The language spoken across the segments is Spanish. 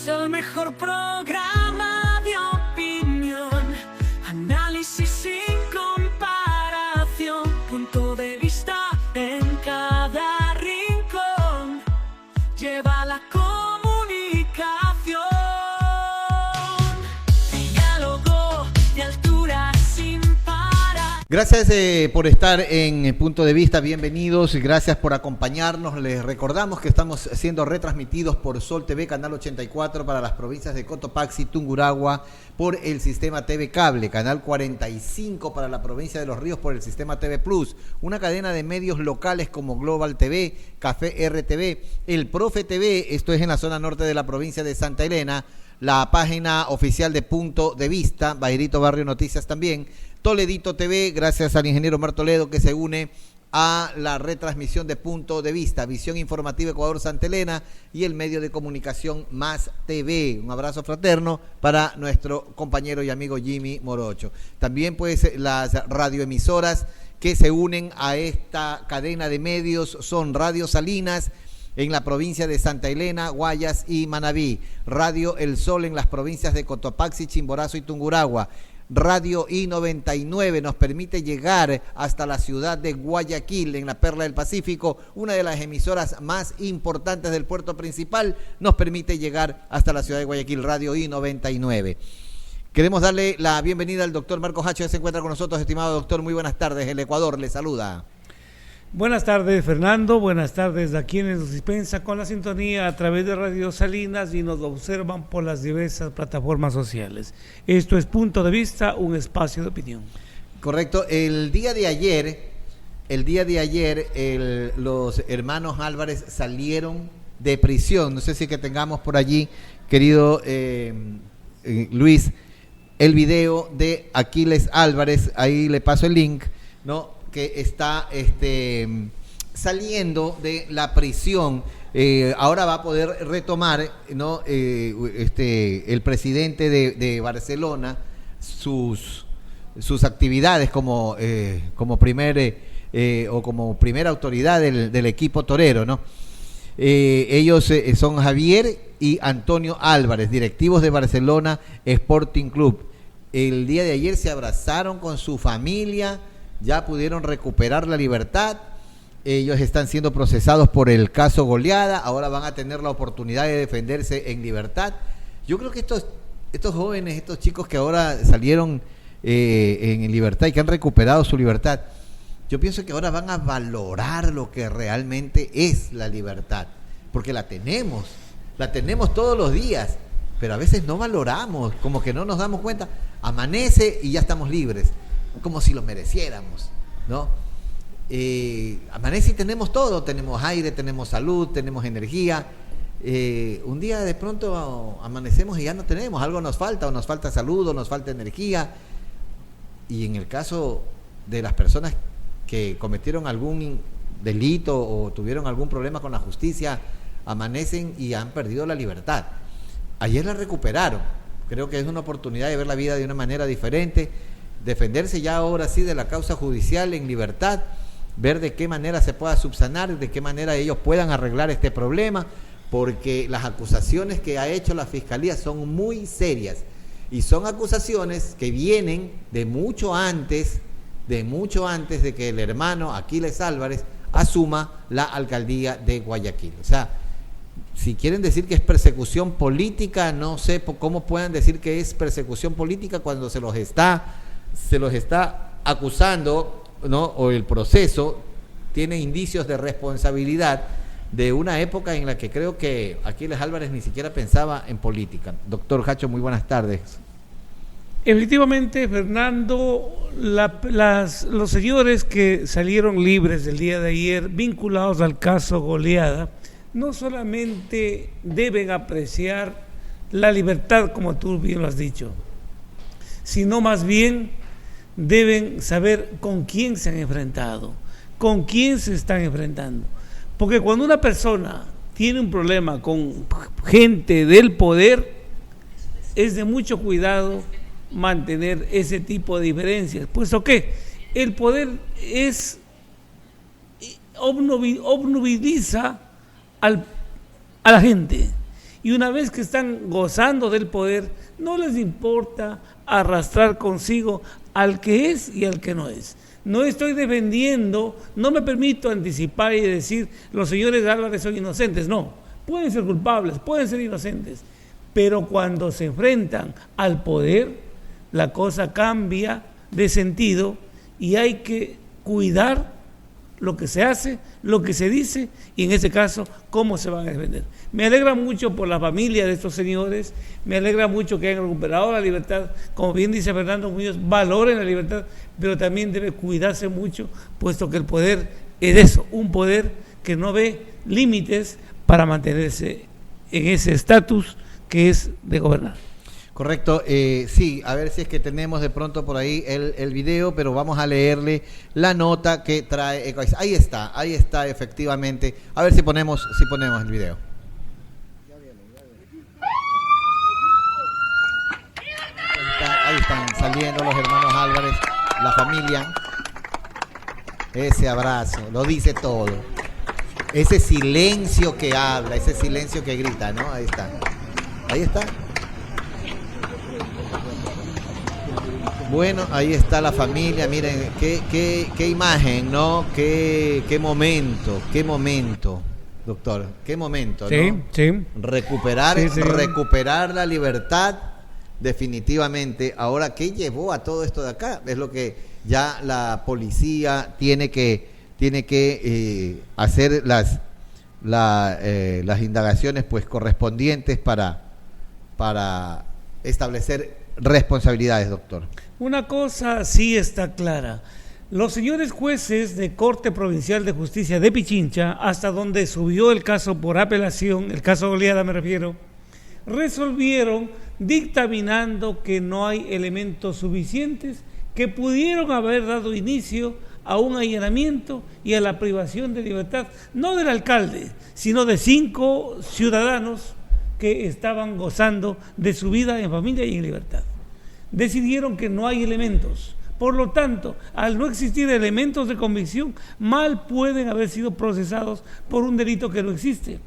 Es el mejor programa de opinión, análisis sin comparación, punto de vista en cada rincón, lleva la comunicación, diálogo de altura sin parar. Gracias por estar en Punto de Vista, bienvenidos, gracias por acompañarnos. Les recordamos que estamos siendo retransmitidos por Sol TV, Canal 84 para las provincias de Cotopaxi, Tungurahua, por el sistema TV Cable, Canal 45 para la provincia de Los Ríos por el sistema TV Plus, una cadena de medios locales como Global TV, Café RTV, El Profe TV, esto es en la zona norte de la provincia de Santa Elena, la página oficial de Punto de Vista, Bairrito Barrio Noticias también, Toledito TV, gracias al ingeniero Omar Toledo que se une a la retransmisión de Punto de Vista, Visión Informativa Ecuador Santa Elena y el medio de comunicación Más TV. Un abrazo fraterno para nuestro compañero y amigo Jimmy Morocho. También pues las radioemisoras que se unen a esta cadena de medios son Radio Salinas en la provincia de Santa Elena, Guayas y Manabí, Radio El Sol en las provincias de Cotopaxi, Chimborazo y Tungurahua. Radio I-99 nos permite llegar hasta la ciudad de Guayaquil, en la Perla del Pacífico, una de las emisoras más importantes del puerto principal, nos permite llegar hasta la ciudad de Guayaquil, Radio I-99. Queremos darle la bienvenida al doctor Marcos Hacho, que se encuentra con nosotros. Estimado doctor, muy buenas tardes, el Ecuador le saluda. Buenas tardes, Fernando. Buenas tardes a quienes nos dispensan con la sintonía a través de Radio Salinas y nos observan por las diversas plataformas sociales. Esto es Punto de Vista, un espacio de opinión. Correcto. El día de ayer, los hermanos Álvarez salieron de prisión. No sé si que tengamos por allí, querido Luis, el video de Aquiles Álvarez. Ahí le paso el link, ¿no? Que está saliendo de la prisión, ahora va a poder retomar, ¿no? El presidente de Barcelona sus actividades como primera autoridad del equipo torero, ¿no? Ellos son Javier y Antonio Álvarez, directivos de Barcelona Sporting Club. El día de ayer se abrazaron con su familia. Ya pudieron recuperar la libertad, ellos están siendo procesados por el caso Goleada, ahora van a tener la oportunidad de defenderse en libertad. Yo creo que estos jóvenes, estos chicos que ahora salieron en libertad y que han recuperado su libertad, yo pienso que ahora van a valorar lo que realmente es la libertad, porque la tenemos todos los días, pero a veces no valoramos, como que no nos damos cuenta, amanece y ya estamos libres, como si lo mereciéramos, ¿no? Amanece y tenemos todo, tenemos aire, tenemos salud, tenemos energía. Un día de pronto amanecemos y ya no tenemos, algo nos falta, o nos falta salud, o nos falta energía. Y en el caso de las personas que cometieron algún delito o tuvieron algún problema con la justicia, amanecen y han perdido la libertad. Ayer la recuperaron, creo que es una oportunidad de ver la vida de una manera diferente, defenderse ya ahora sí de la causa judicial en libertad, ver de qué manera se pueda subsanar, de qué manera ellos puedan arreglar este problema, porque las acusaciones que ha hecho la Fiscalía son muy serias y son acusaciones que vienen de mucho antes de que el hermano Aquiles Álvarez asuma la alcaldía de Guayaquil. O sea, si quieren decir que es persecución política, no sé cómo puedan decir que es persecución política cuando se los está acusando, ¿no? O el proceso tiene indicios de responsabilidad de una época en la que creo que Aquiles Álvarez ni siquiera pensaba en política. Doctor Hacho, muy buenas tardes. Efectivamente, Fernando, los señores que salieron libres el día de ayer vinculados al caso Goleada no solamente deben apreciar la libertad, como tú bien lo has dicho, sino más bien deben saber con quién se han enfrentado, con quién se están enfrentando. Porque cuando una persona tiene un problema con gente del poder, es de mucho cuidado mantener ese tipo de diferencias, puesto que el poder obnubiliza a la gente, Y una vez que están gozando del poder, no les importa arrastrar consigo al que es y al que no es. No estoy defendiendo, no me permito anticipar y decir los señores Álvarez son inocentes. No, pueden ser culpables, pueden ser inocentes. Pero cuando se enfrentan al poder, la cosa cambia de sentido y hay que cuidar lo que se hace, lo que se dice y en ese caso cómo se van a defender. Me alegra mucho por la familia de estos señores, me alegra mucho que hayan recuperado la libertad, como bien dice Fernando Muñoz, valoren la libertad, pero también debe cuidarse mucho, puesto que el poder es eso, un poder que no ve límites para mantenerse en ese estatus que es de gobernar. Correcto, sí, a ver si es que tenemos de pronto por ahí el video, pero vamos a leerle la nota que trae. Ahí está efectivamente. A ver si ponemos el video. Ahí están saliendo los hermanos Álvarez, la familia. Ese abrazo, lo dice todo. Ese silencio que habla, ese silencio que grita, ¿no? Ahí está. Ahí está. Bueno, ahí está la familia, miren, qué imagen, ¿no? Qué momento, doctor, qué momento, sí, ¿no? Sí. Recuperar la libertad, definitivamente. Ahora, ¿qué llevó a todo esto de acá? Es lo que ya la policía tiene que hacer las indagaciones pues correspondientes para establecer responsabilidades, doctor. Una cosa sí está clara. Los señores jueces de Corte Provincial de Justicia de Pichincha, hasta donde subió el caso por apelación, el caso Goleada me refiero, resolvieron dictaminando que no hay elementos suficientes que pudieron haber dado inicio a un allanamiento y a la privación de libertad, no del alcalde, sino de 5 ciudadanos que estaban gozando de su vida en familia y en libertad. Decidieron que no hay elementos. Por lo tanto, al no existir elementos de convicción, mal pueden haber sido procesados por un delito que no existe.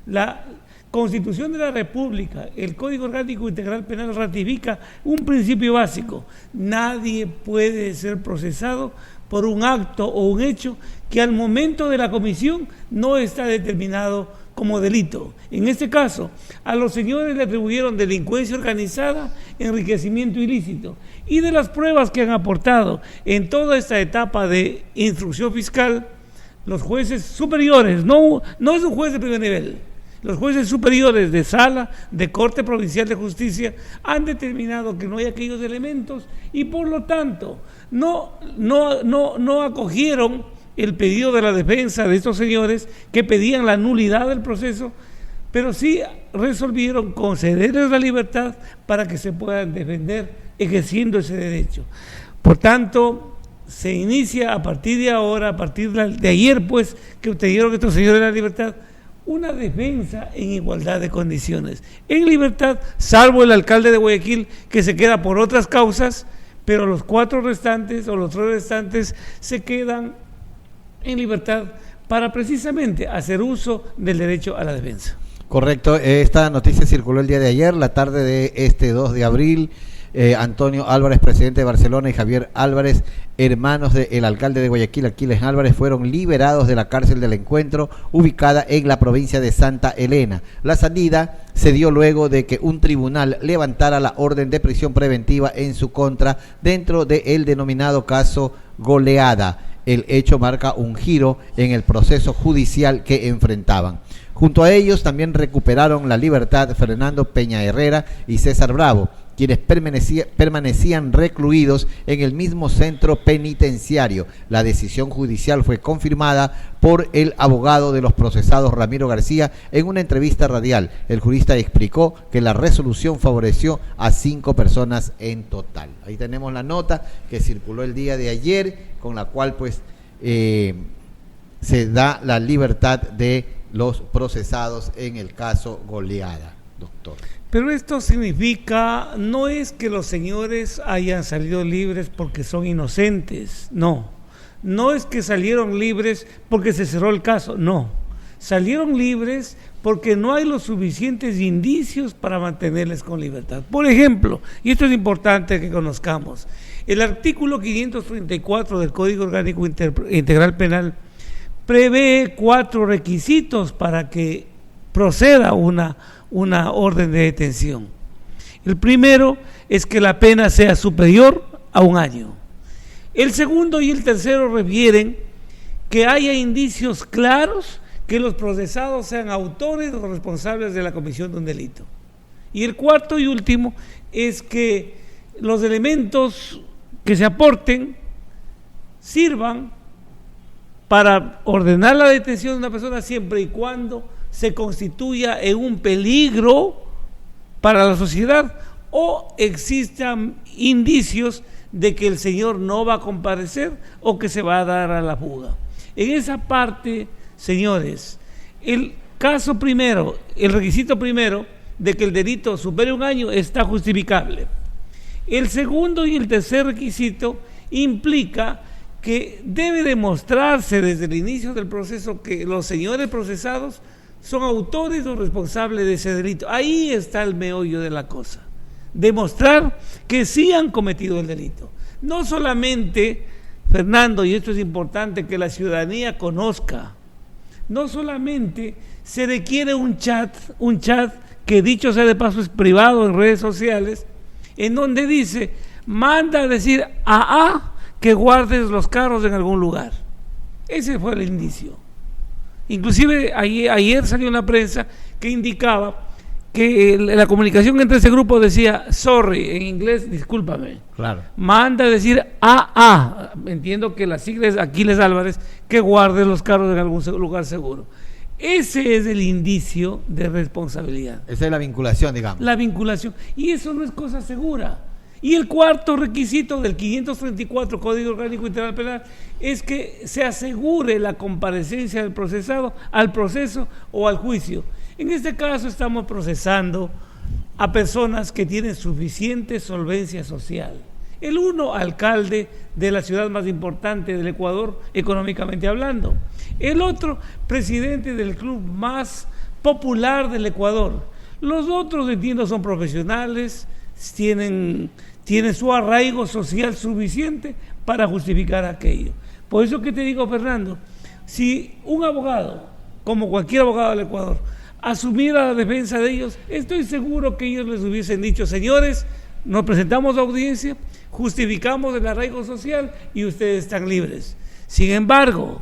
La Constitución de la República, el Código Orgánico Integral Penal ratifica un principio básico: nadie puede ser procesado por un acto o un hecho que al momento de la comisión no está determinado como delito. En este caso, a los señores le atribuyeron delincuencia organizada, enriquecimiento ilícito, y de las pruebas que han aportado en toda esta etapa de instrucción fiscal, los jueces superiores, no es un juez de primer nivel, los jueces superiores de sala de Corte Provincial de Justicia han determinado que no hay aquellos elementos y por lo tanto no acogieron el pedido de la defensa de estos señores que pedían la nulidad del proceso, pero sí resolvieron concederles la libertad para que se puedan defender ejerciendo ese derecho. Por tanto, se inicia a partir de ahora, a partir de ayer, pues, que ustedes dieron estos señores la libertad, una defensa en igualdad de condiciones, en libertad, salvo el alcalde de Guayaquil, que se queda por otras causas, pero los 4 restantes o los 3 restantes se quedan en libertad para precisamente hacer uso del derecho a la defensa. Correcto, esta noticia circuló el día de ayer, la tarde de este 2 de abril. Antonio Álvarez, presidente de Barcelona, y Javier Álvarez, hermanos del alcalde de Guayaquil, Aquiles Álvarez, fueron liberados de la cárcel del Encuentro, ubicada en la provincia de Santa Elena. La salida se dio luego de que un tribunal levantara la orden de prisión preventiva en su contra dentro del denominado caso Goleada. El hecho marca un giro en el proceso judicial que enfrentaban. Junto a ellos también recuperaron la libertad Fernando Peña Herrera y César Bravo, quienes permanecían recluidos en el mismo centro penitenciario. La decisión judicial fue confirmada por el abogado de los procesados, Ramiro García, en una entrevista radial. El jurista explicó que la resolución favoreció a 5 personas en total. Ahí tenemos la nota que circuló el día de ayer, con la cual pues se da la libertad de los procesados en el caso Goleada, doctor. Pero esto significa, no es que los señores hayan salido libres porque son inocentes, no es que salieron libres porque se cerró el caso, no, salieron libres porque no hay los suficientes indicios para mantenerles con libertad. Por ejemplo, y esto es importante que conozcamos, el artículo 534 del Código Orgánico Integral Penal prevé 4 requisitos para que proceda una orden de detención. El primero es que la pena sea superior a 1 año. El segundo y el tercero refieren que haya indicios claros que los procesados sean autores o responsables de la comisión de un delito. Y el cuarto y último es que los elementos que se aporten sirvan para ordenar la detención de una persona siempre y cuando se constituya en un peligro para la sociedad o existan indicios de que el señor no va a comparecer o que se va a dar a la fuga. En esa parte, señores, el caso primero, el requisito primero de que el delito supere 1 año está justificable. El segundo y el tercer requisito implica que debe demostrarse desde el inicio del proceso que los señores procesados son autores o responsables de ese delito. Ahí está el meollo de la cosa. Demostrar que sí han cometido el delito. No solamente, Fernando, y esto es importante que la ciudadanía conozca, no solamente se requiere un chat que dicho sea de paso es privado en redes sociales, en donde dice, manda a decir a A que guardes los carros en algún lugar. Ese fue el indicio. Inclusive ayer salió una prensa que indicaba que la comunicación entre ese grupo decía, sorry, en inglés, discúlpame. Claro. Manda a decir a entiendo que la sigla es Aquiles Álvarez, que guarde los carros en algún lugar seguro. Ese es el indicio de responsabilidad. Esa es la vinculación, digamos. La vinculación. Y eso no es cosa segura. Y el cuarto requisito del 534 Código Orgánico Integral Penal es que se asegure la comparecencia del procesado al proceso o al juicio. En este caso estamos procesando a personas que tienen suficiente solvencia social. El uno, alcalde de la ciudad más importante del Ecuador, económicamente hablando. El otro, presidente del club más popular del Ecuador. Los otros, entiendo, son profesionales, tienen su arraigo social suficiente para justificar aquello. Por eso que te digo, Fernando, si un abogado, como cualquier abogado del Ecuador, asumiera la defensa de ellos, estoy seguro que ellos les hubiesen dicho, señores, nos presentamos a audiencia, justificamos el arraigo social y ustedes están libres. Sin embargo,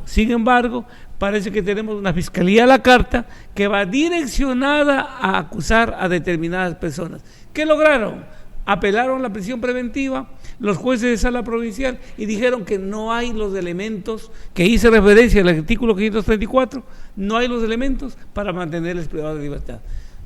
parece que tenemos una fiscalía a la carta que va direccionada a acusar a determinadas personas. ¿Qué lograron? Apelaron la prisión preventiva, los jueces de sala provincial, y dijeron que no hay los elementos, que hice referencia al artículo 534, no hay los elementos para mantenerles privados de libertad.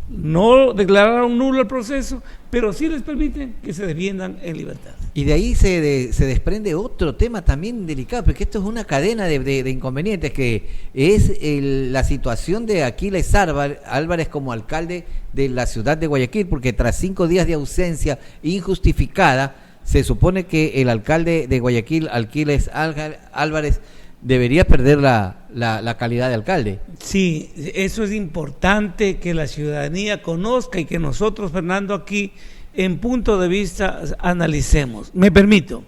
No declararon nulo el proceso, pero sí les permiten que se defiendan en libertad. Y de ahí se desprende otro tema también delicado, porque esto es una cadena de inconvenientes, que es la situación de Aquiles Álvarez como alcalde de la ciudad de Guayaquil, porque tras 5 días de ausencia injustificada, se supone que el alcalde de Guayaquil, Aquiles Álvarez, debería perder la calidad de alcalde. Sí, eso es importante que la ciudadanía conozca y que nosotros, Fernando, aquí en punto de vista analicemos. Me permito.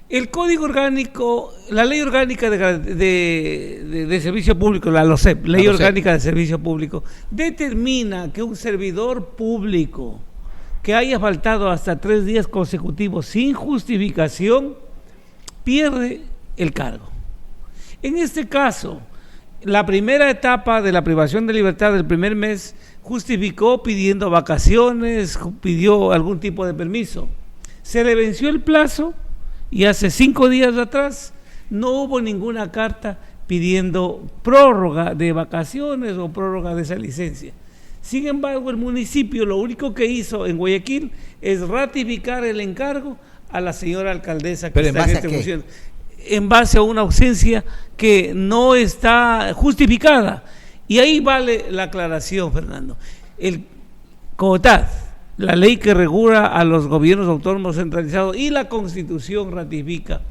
El Código Orgánico, la Ley Orgánica de Servicio Público, la LOSEP, Ley Orgánica de Servicio Público, determina que un servidor público que haya faltado hasta 3 días consecutivos sin justificación pierde el cargo. En este caso, la primera etapa de la privación de libertad del primer mes justificó pidiendo vacaciones, pidió algún tipo de permiso. Se le venció el plazo y hace 5 días atrás no hubo ninguna carta pidiendo prórroga de vacaciones o prórroga de esa licencia. Sin embargo, el municipio lo único que hizo en Guayaquil es ratificar el encargo a la señora alcaldesa que está en esta función, en base a una ausencia que no está justificada. Y ahí vale la aclaración, Fernando. El COTAD, la ley que regula a los gobiernos autónomos centralizados, y la Constitución ratifica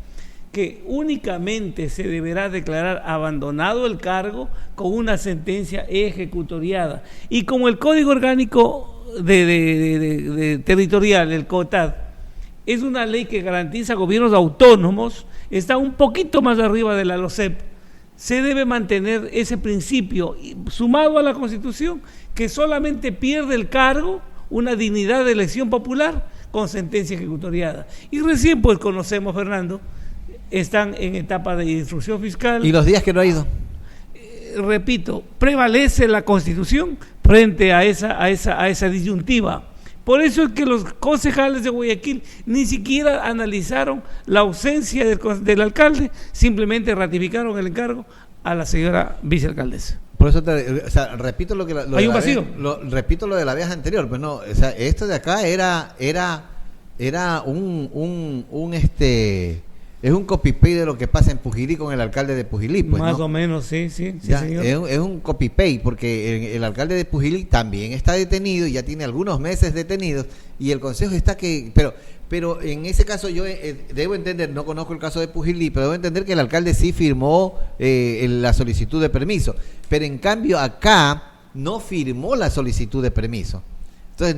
que únicamente se deberá declarar abandonado el cargo con una sentencia ejecutoriada. Y como el Código Orgánico de Territorial, el COTAD, es una ley que garantiza gobiernos autónomos, está un poquito más arriba de la LOCEP, se debe mantener ese principio sumado a la Constitución, que solamente pierde el cargo una dignidad de elección popular con sentencia ejecutoriada. Y recién pues conocemos, Fernando, están en etapa de instrucción fiscal. ¿Y los días que no ha ido? Repito, prevalece la Constitución frente a esa disyuntiva. Por eso es que los concejales de Guayaquil ni siquiera analizaron la ausencia del alcalde, simplemente ratificaron el encargo a la señora vicealcaldesa. Por eso repito lo que hay un vacío. Repito lo de la vez anterior, pues no, o sea, esto de acá era es un copy-paste de lo que pasa en Pujilí con el alcalde de Pujilí, pues, más ¿no? o menos, sí, Ya, señor. es un copy-paste, porque el alcalde de Pujilí también está detenido, y ya tiene algunos meses detenidos, y el consejo está pero en ese caso yo debo entender, no conozco el caso de Pujilí, pero debo entender que el alcalde sí firmó la solicitud de permiso, pero en cambio acá no firmó la solicitud de permiso. Entonces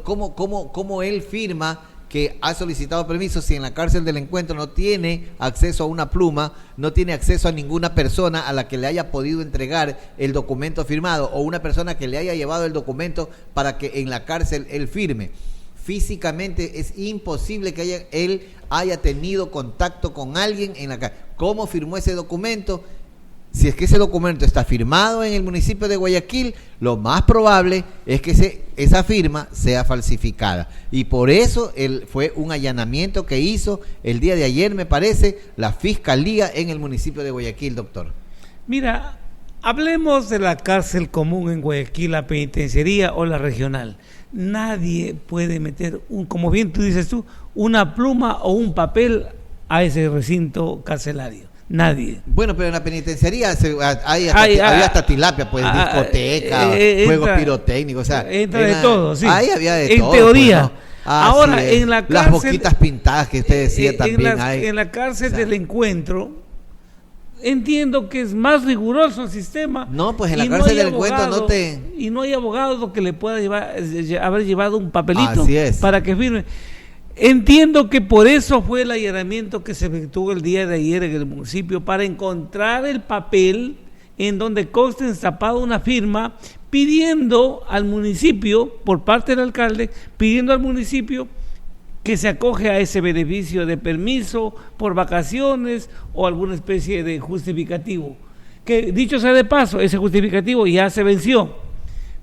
¿cómo él firma que ha solicitado permiso si en la cárcel del encuentro no tiene acceso a una pluma, no tiene acceso a ninguna persona a la que le haya podido entregar el documento firmado, o una persona que le haya llevado el documento para que en la cárcel él firme? Físicamente es imposible que él haya tenido contacto con alguien en la cárcel. ¿Cómo firmó ese documento? Si es que ese documento está firmado en el municipio de Guayaquil, lo más probable es que esa firma sea falsificada. Y por eso fue un allanamiento que hizo el día de ayer, me parece, la Fiscalía en el municipio de Guayaquil, doctor. Mira, hablemos de la cárcel común en Guayaquil, la penitenciaría o la regional. Nadie puede meter, como bien tú dices tú, una pluma o un papel a ese recinto carcelario. Nadie. Bueno, pero en la penitenciaría había hasta tilapia, pues, discoteca, juegos pirotécnicos, o sea, entra de todo, sí. Ahí había de en todo. Teoría. Pues, ¿no? Ahora, en la cárcel, las boquitas pintadas que usted decía también hay. En la cárcel del encuentro, entiendo que es más riguroso el sistema. No, pues en la cárcel del encuentro no y no hay abogado que le pueda haber llevado un papelito para que firme. Entiendo que por eso fue el allanamiento que se efectuó el día de ayer en el municipio, para encontrar el papel en donde conste estampado una firma pidiendo al municipio, por parte del alcalde, pidiendo al municipio que se acoge a ese beneficio de permiso por vacaciones o alguna especie de justificativo. Que dicho sea de paso, ese justificativo ya se venció.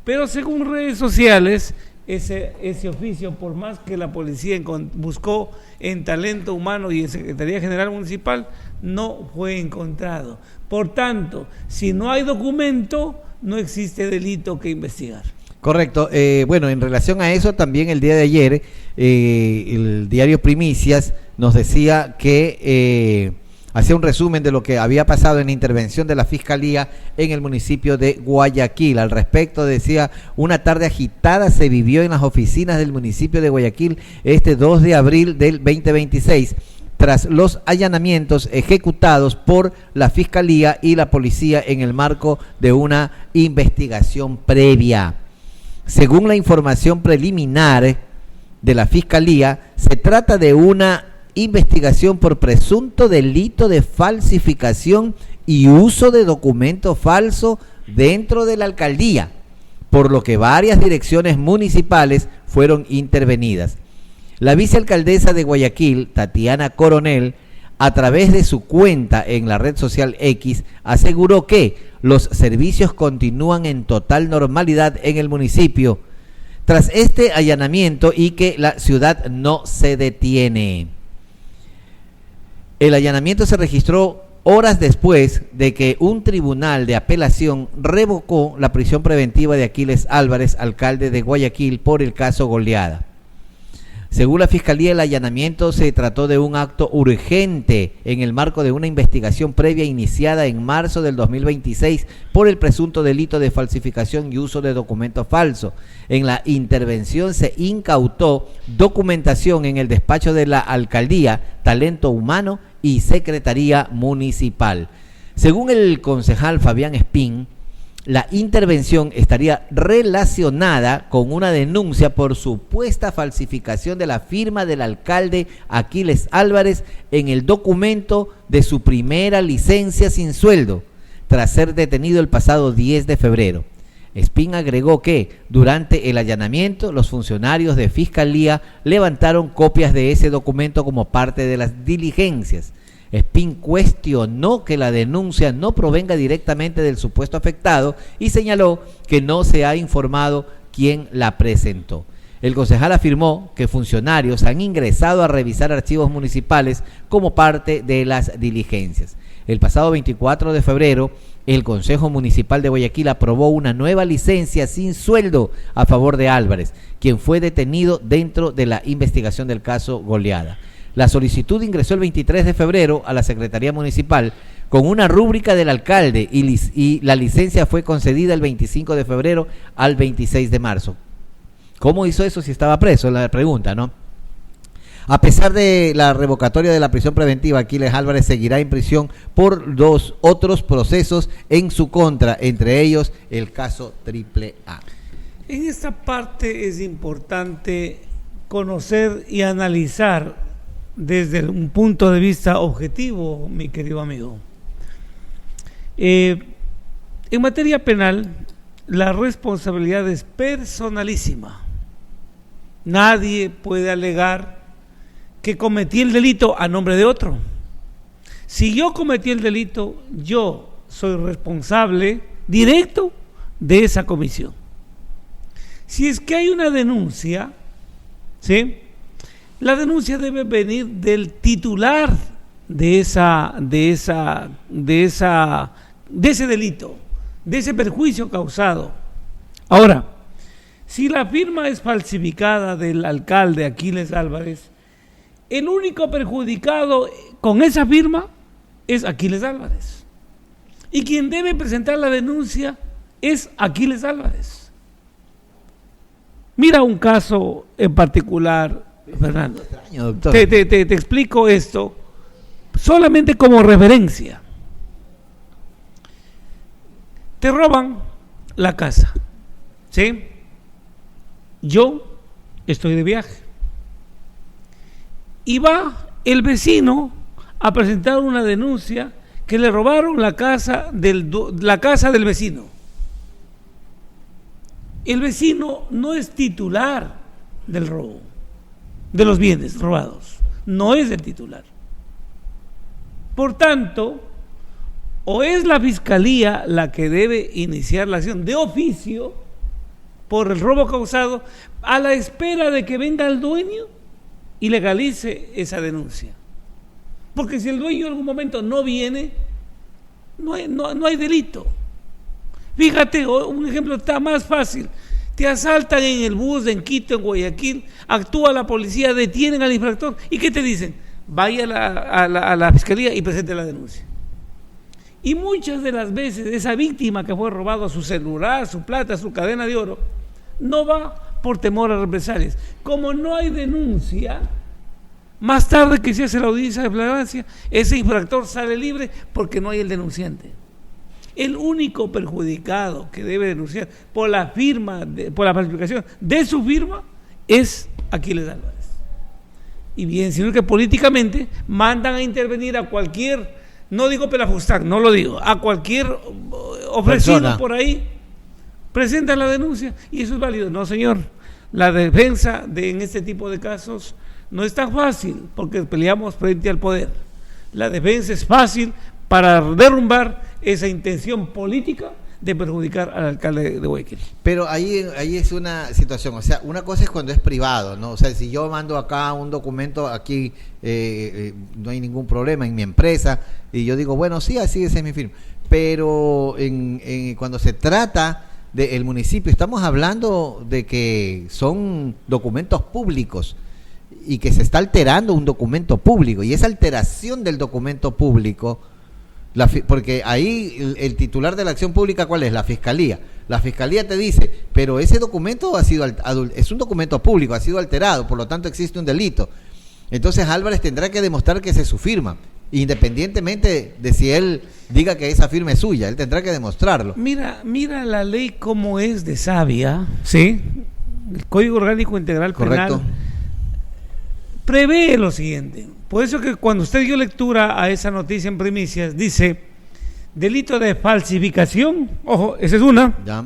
Pero según redes sociales, ese oficio, por más que la policía buscó en talento humano y en Secretaría General Municipal, no fue encontrado. Por tanto, si no hay documento, no existe delito que investigar. Correcto. Bueno, en relación a eso, también el día de ayer, el diario Primicias nos decía que hacía un resumen de lo que había pasado en la intervención de la Fiscalía en el municipio de Guayaquil. Al respecto decía: una tarde agitada se vivió en las oficinas del municipio de Guayaquil este 2 de abril del 2026, tras los allanamientos ejecutados por la Fiscalía y la Policía en el marco de una investigación previa. Según la información preliminar de la Fiscalía, se trata de una investigación por presunto delito de falsificación y uso de documento falso dentro de la alcaldía, por lo que varias direcciones municipales fueron intervenidas. La vicealcaldesa de Guayaquil, Tatiana Coronel, a través de su cuenta en la red social X, aseguró que los servicios continúan en total normalidad en el municipio tras este allanamiento y que la ciudad no se detiene. El allanamiento se registró horas después de que un tribunal de apelación revocó la prisión preventiva de Aquiles Álvarez, alcalde de Guayaquil, por el caso Goleada. Según la Fiscalía, el allanamiento se trató de un acto urgente en el marco de una investigación previa iniciada en marzo del 2026 por el presunto delito de falsificación y uso de documentos falsos. En la intervención se incautó documentación en el despacho de la Alcaldía, Talento Humano y Secretaría Municipal. Según el concejal Fabián Espín, la intervención estaría relacionada con una denuncia por supuesta falsificación de la firma del alcalde Aquiles Álvarez en el documento de su primera licencia sin sueldo, tras ser detenido el pasado 10 de febrero. Espín agregó que durante el allanamiento los funcionarios de Fiscalía levantaron copias de ese documento como parte de las diligencias. Espín cuestionó que la denuncia no provenga directamente del supuesto afectado y señaló que no se ha informado quién la presentó. El concejal afirmó que funcionarios han ingresado a revisar archivos municipales como parte de las diligencias. El pasado 24 de febrero, el Consejo Municipal de Guayaquil aprobó una nueva licencia sin sueldo a favor de Álvarez, quien fue detenido dentro de la investigación del caso Goleada. La solicitud ingresó el 23 de febrero a la Secretaría Municipal con una rúbrica del alcalde y la licencia fue concedida el 25 de febrero al 26 de marzo. ¿Cómo hizo eso si estaba preso? La pregunta, ¿no? A pesar de la revocatoria de la prisión preventiva, Aquiles Álvarez seguirá en prisión por 2 otros procesos en su contra, entre ellos el caso AAA. En esta parte es importante conocer y analizar desde un punto de vista objetivo, mi querido amigo. En materia penal, la responsabilidad es personalísima. Nadie puede alegar que cometí el delito a nombre de otro. Si yo cometí el delito, yo soy responsable directo de esa comisión. Si es que hay una denuncia, ¿sí?, la denuncia debe venir del titular de ese delito, de ese perjuicio causado. Ahora, si la firma es falsificada del alcalde Aquiles Álvarez, el único perjudicado con esa firma es Aquiles Álvarez. Y quien debe presentar la denuncia es Aquiles Álvarez. Mira un caso en particular, Fernando. Te explico esto solamente como referencia. Te roban la casa, ¿sí? Yo estoy de viaje y va el vecino a presentar una denuncia que le robaron la casa del vecino. El vecino no es titular del robo, de los bienes robados, no es el titular. Por tanto, o es la Fiscalía la que debe iniciar la acción de oficio por el robo causado, a la espera de que venga el dueño y legalice esa denuncia. Porque si el dueño en algún momento no viene, no hay delito. Fíjate, un ejemplo está más fácil. Te asaltan en el bus en Quito, en Guayaquil, actúa la policía, detienen al infractor. ¿Y qué te dicen? Vaya a la Fiscalía y presente la denuncia. Y muchas de las veces esa víctima que fue robado su celular, su plata, su cadena de oro, no va por temor a represalias. Como no hay denuncia, más tarde que se hace la audiencia de flagrancia, ese infractor sale libre porque no hay el denunciante. El único perjudicado que debe denunciar por la falsificación de su firma es Aquiles Álvarez. Y bien, sino que políticamente mandan a intervenir a cualquier, no digo pelafustán, no lo digo, a cualquier ofrecido por ahí, presentan la denuncia y eso es válido. No, señor, la defensa en este tipo de casos no es tan fácil porque peleamos frente al poder. La defensa es fácil para derrumbar esa intención política de perjudicar al alcalde de Guayaquil. Pero ahí es una situación, o sea, una cosa es cuando es privado, ¿no? O sea, si yo mando acá un documento, aquí no hay ningún problema en mi empresa, y yo digo, bueno, sí, así es mi firma. Pero cuando se trata del municipio, estamos hablando de que son documentos públicos, y que se está alterando un documento público, y esa alteración del documento público, porque ahí el titular de la acción pública, ¿cuál es? La Fiscalía. La Fiscalía te dice, pero ese documento es un documento público, ha sido alterado, por lo tanto existe un delito. Entonces Álvarez tendrá que demostrar que esa es su firma, independientemente de si él diga que esa firma es suya, él tendrá que demostrarlo. Mira la ley como es de sabia, ¿sí? El Código Orgánico Integral Correcto. Penal prevé lo siguiente. Por eso que cuando usted dio lectura a esa noticia en primicias, dice delito de falsificación, ojo, esa es una, Ya.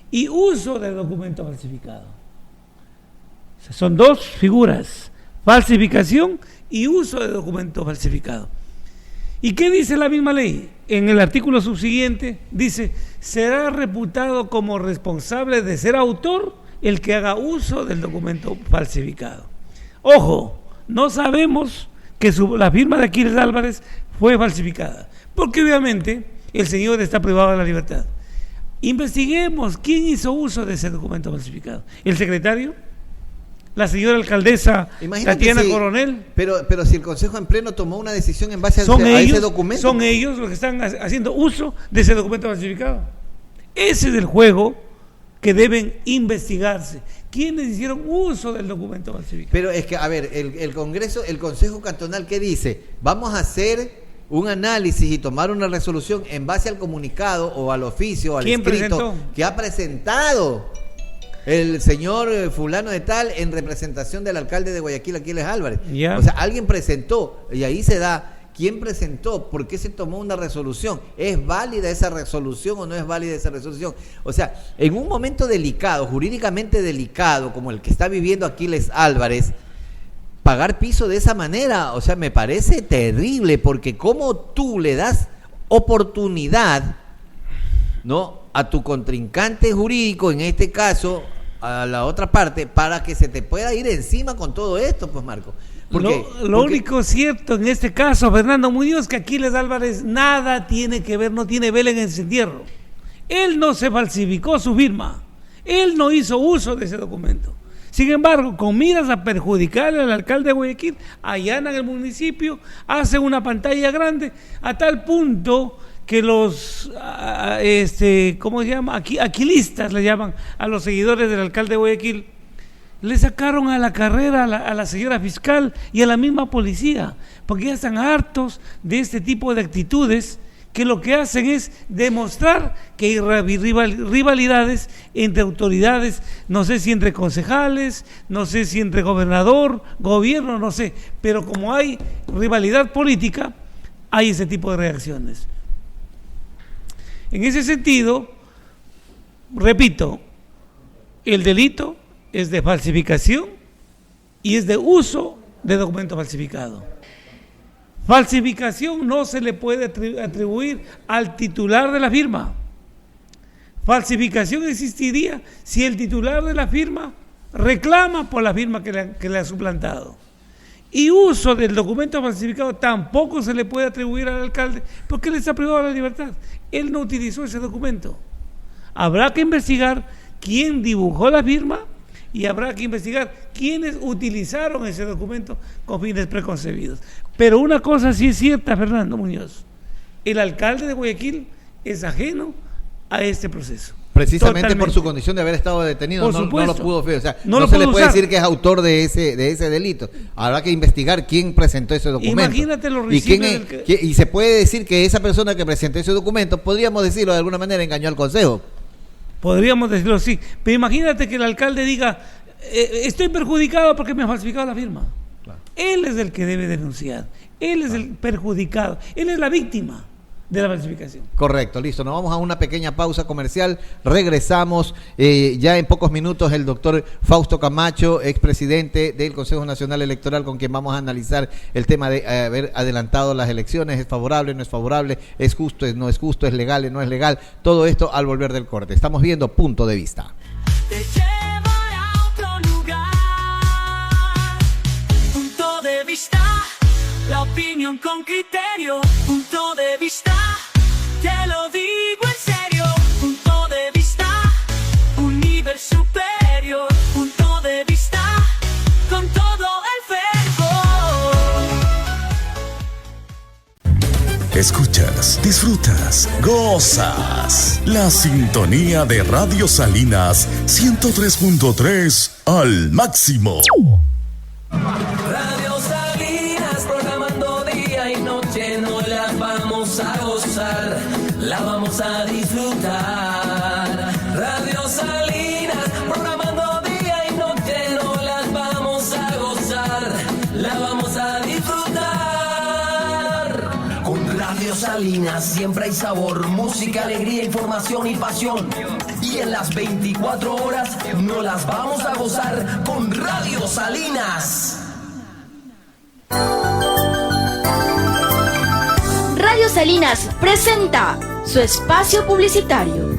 y uso de documento falsificado. O sea, son dos figuras, falsificación y uso de documento falsificado. ¿Y qué dice la misma ley? En el artículo subsiguiente dice, será reputado como responsable de ser autor el que haga uso del documento falsificado. Ojo, no sabemos que la firma de Aquiles Álvarez fue falsificada, porque obviamente el señor está privado de la libertad. Investiguemos quién hizo uso de ese documento falsificado. ¿El secretario? ¿La señora alcaldesa Tatiana Coronel? Pero si el Consejo en Pleno tomó una decisión en base a ese documento. Son ellos los que están haciendo uso de ese documento falsificado. Ese es el juego que deben investigarse. ¿Quiénes hicieron uso del documento falsificado? Pero es que, a ver, el Consejo Cantonal, ¿qué dice? Vamos a hacer un análisis y tomar una resolución en base al comunicado o al oficio, al escrito presentó? Que ha presentado el señor fulano de tal en representación del alcalde de Guayaquil, Aquiles Álvarez. Ya. O sea, alguien presentó, y ahí se da quién presentó, por qué se tomó una resolución, ¿es válida esa resolución o no es válida esa resolución? O sea, en un momento delicado, jurídicamente delicado, como el que está viviendo Aquiles Álvarez, pagar piso de esa manera, o sea, me parece terrible, porque cómo tú le das oportunidad, ¿no?, a tu contrincante jurídico, en este caso a la otra parte, para que se te pueda ir encima con todo esto, pues, Marco. Porque único cierto en este caso, Fernando Muñoz, que Aquiles Álvarez nada tiene que ver, no tiene vela en ese entierro. Él no se falsificó su firma, él no hizo uso de ese documento. Sin embargo, con miras a perjudicarle al alcalde de Guayaquil, allanan el municipio, hacen una pantalla grande, a tal punto que los, ¿cómo se llama? Aquilistas le llaman a los seguidores del alcalde de Guayaquil, le sacaron a la carrera a la señora fiscal y a la misma policía, porque ya están hartos de este tipo de actitudes que lo que hacen es demostrar que hay rivalidades entre autoridades, no sé si entre concejales, no sé si entre gobernador, gobierno, no sé, pero como hay rivalidad política, hay ese tipo de reacciones. En ese sentido, repito, el delito es de falsificación y es de uso de documento falsificado. Falsificación no se le puede atribuir al titular de la firma. Falsificación existiría si el titular de la firma reclama por la firma que le ha suplantado. Y uso del documento falsificado tampoco se le puede atribuir al alcalde porque él está privado de la libertad. Él no utilizó ese documento. Habrá que investigar quién dibujó la firma y habrá que investigar quiénes utilizaron ese documento con fines preconcebidos. Pero una cosa sí es cierta, Fernando Muñoz, el alcalde de Guayaquil es ajeno a este proceso. Precisamente Totalmente. por su condición de haber estado detenido, no lo pudo ver. O sea, no se pudo le puede usar. decir que es autor de ese delito. Habrá que investigar quién presentó ese documento. Imagínate los y recibles y se puede decir que esa persona que presentó ese documento, podríamos decirlo de alguna manera, engañó al consejo. Podríamos decirlo así. Pero imagínate que el alcalde diga, estoy perjudicado porque me ha falsificado la firma. Claro. Él es el que debe denunciar. Él es el perjudicado. Él es la víctima de la falsificación. Correcto, listo. Nos vamos a una pequeña pausa comercial. Regresamos ya en pocos minutos el doctor Fausto Camacho, expresidente del Consejo Nacional Electoral, con quien vamos a analizar el tema de haber adelantado las elecciones. ¿Es favorable, no es favorable? ¿Es justo, no es justo? ¿Es legal, no es legal? Todo esto al volver del corte. Estamos viendo Punto de Vista. Te lleva a otro lugar. Punto de vista, la opinión con criterio. Punto de vista, te lo digo en serio. Punto de vista, un nivel superior. Punto de vista, con todo el fe. disfrutas, gozas. La sintonía de Radio Salinas 103.3 al máximo. Radio Salinas, programando día y noche, no las vamos a gozar, la vamos a disfrutar. Radio Salinas, programando día y noche, no las vamos a gozar, la vamos a disfrutar. Con Radio Salinas siempre hay sabor, música, alegría, información y pasión. Y en las 24 horas no las vamos a gozar con Radio Salinas. Radio Salinas presenta su espacio publicitario.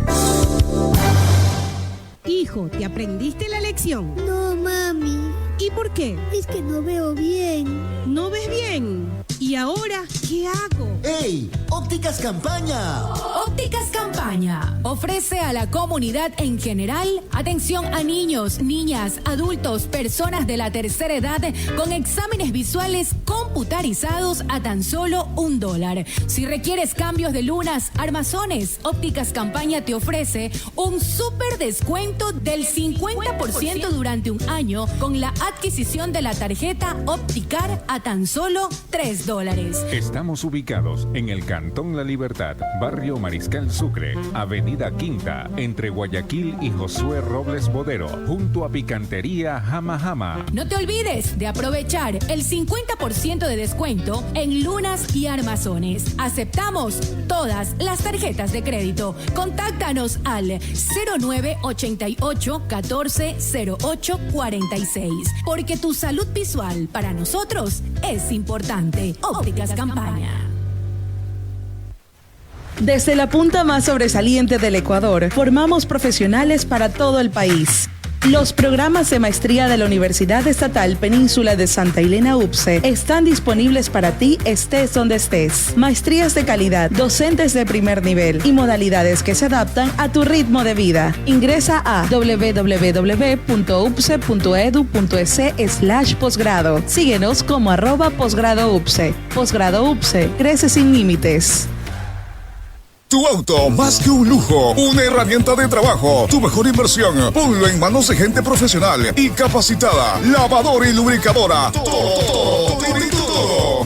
Hijo, ¿te aprendiste la lección? No, mami. ¿Y por qué? Es que no veo bien. ¿No ves bien? ¿Y ahora qué hago? ¡Ey! ¡Ópticas Campaña! Ópticas Campaña ofrece a la comunidad en general atención a niños, niñas, adultos, personas de la tercera edad con exámenes visuales computarizados a tan solo $1. Si requieres cambios de lunas, armazones, Ópticas Campaña te ofrece un súper descuento del 50% durante un año con la adquisición de la tarjeta Opticar a tan solo $3. Estamos ubicados en el Cantón La Libertad, barrio Mariscal Sucre, avenida Quinta, entre Guayaquil y Josué Robles Bodero, junto a Picantería Jama Jama. No te olvides de aprovechar el 50% de descuento en lunas y armazones. Aceptamos todas las tarjetas de crédito. Contáctanos al 0988 14 08 46, porque tu salud visual para nosotros es importante. Ópticas Campaña. Desde la punta más sobresaliente del Ecuador, formamos profesionales para todo el país. Los programas de maestría de la Universidad Estatal Península de Santa Elena UPCE están disponibles para ti, estés donde estés. Maestrías de calidad, docentes de primer nivel y modalidades que se adaptan a tu ritmo de vida. Ingresa a www.upce.edu.es/posgrado. Síguenos como @posgradoupce. Posgrado UPCE, crece sin límites. Tu auto, más que un lujo, una herramienta de trabajo. Tu mejor inversión, ponlo en manos de gente profesional y capacitada. Lavadora y lubricadora Toro,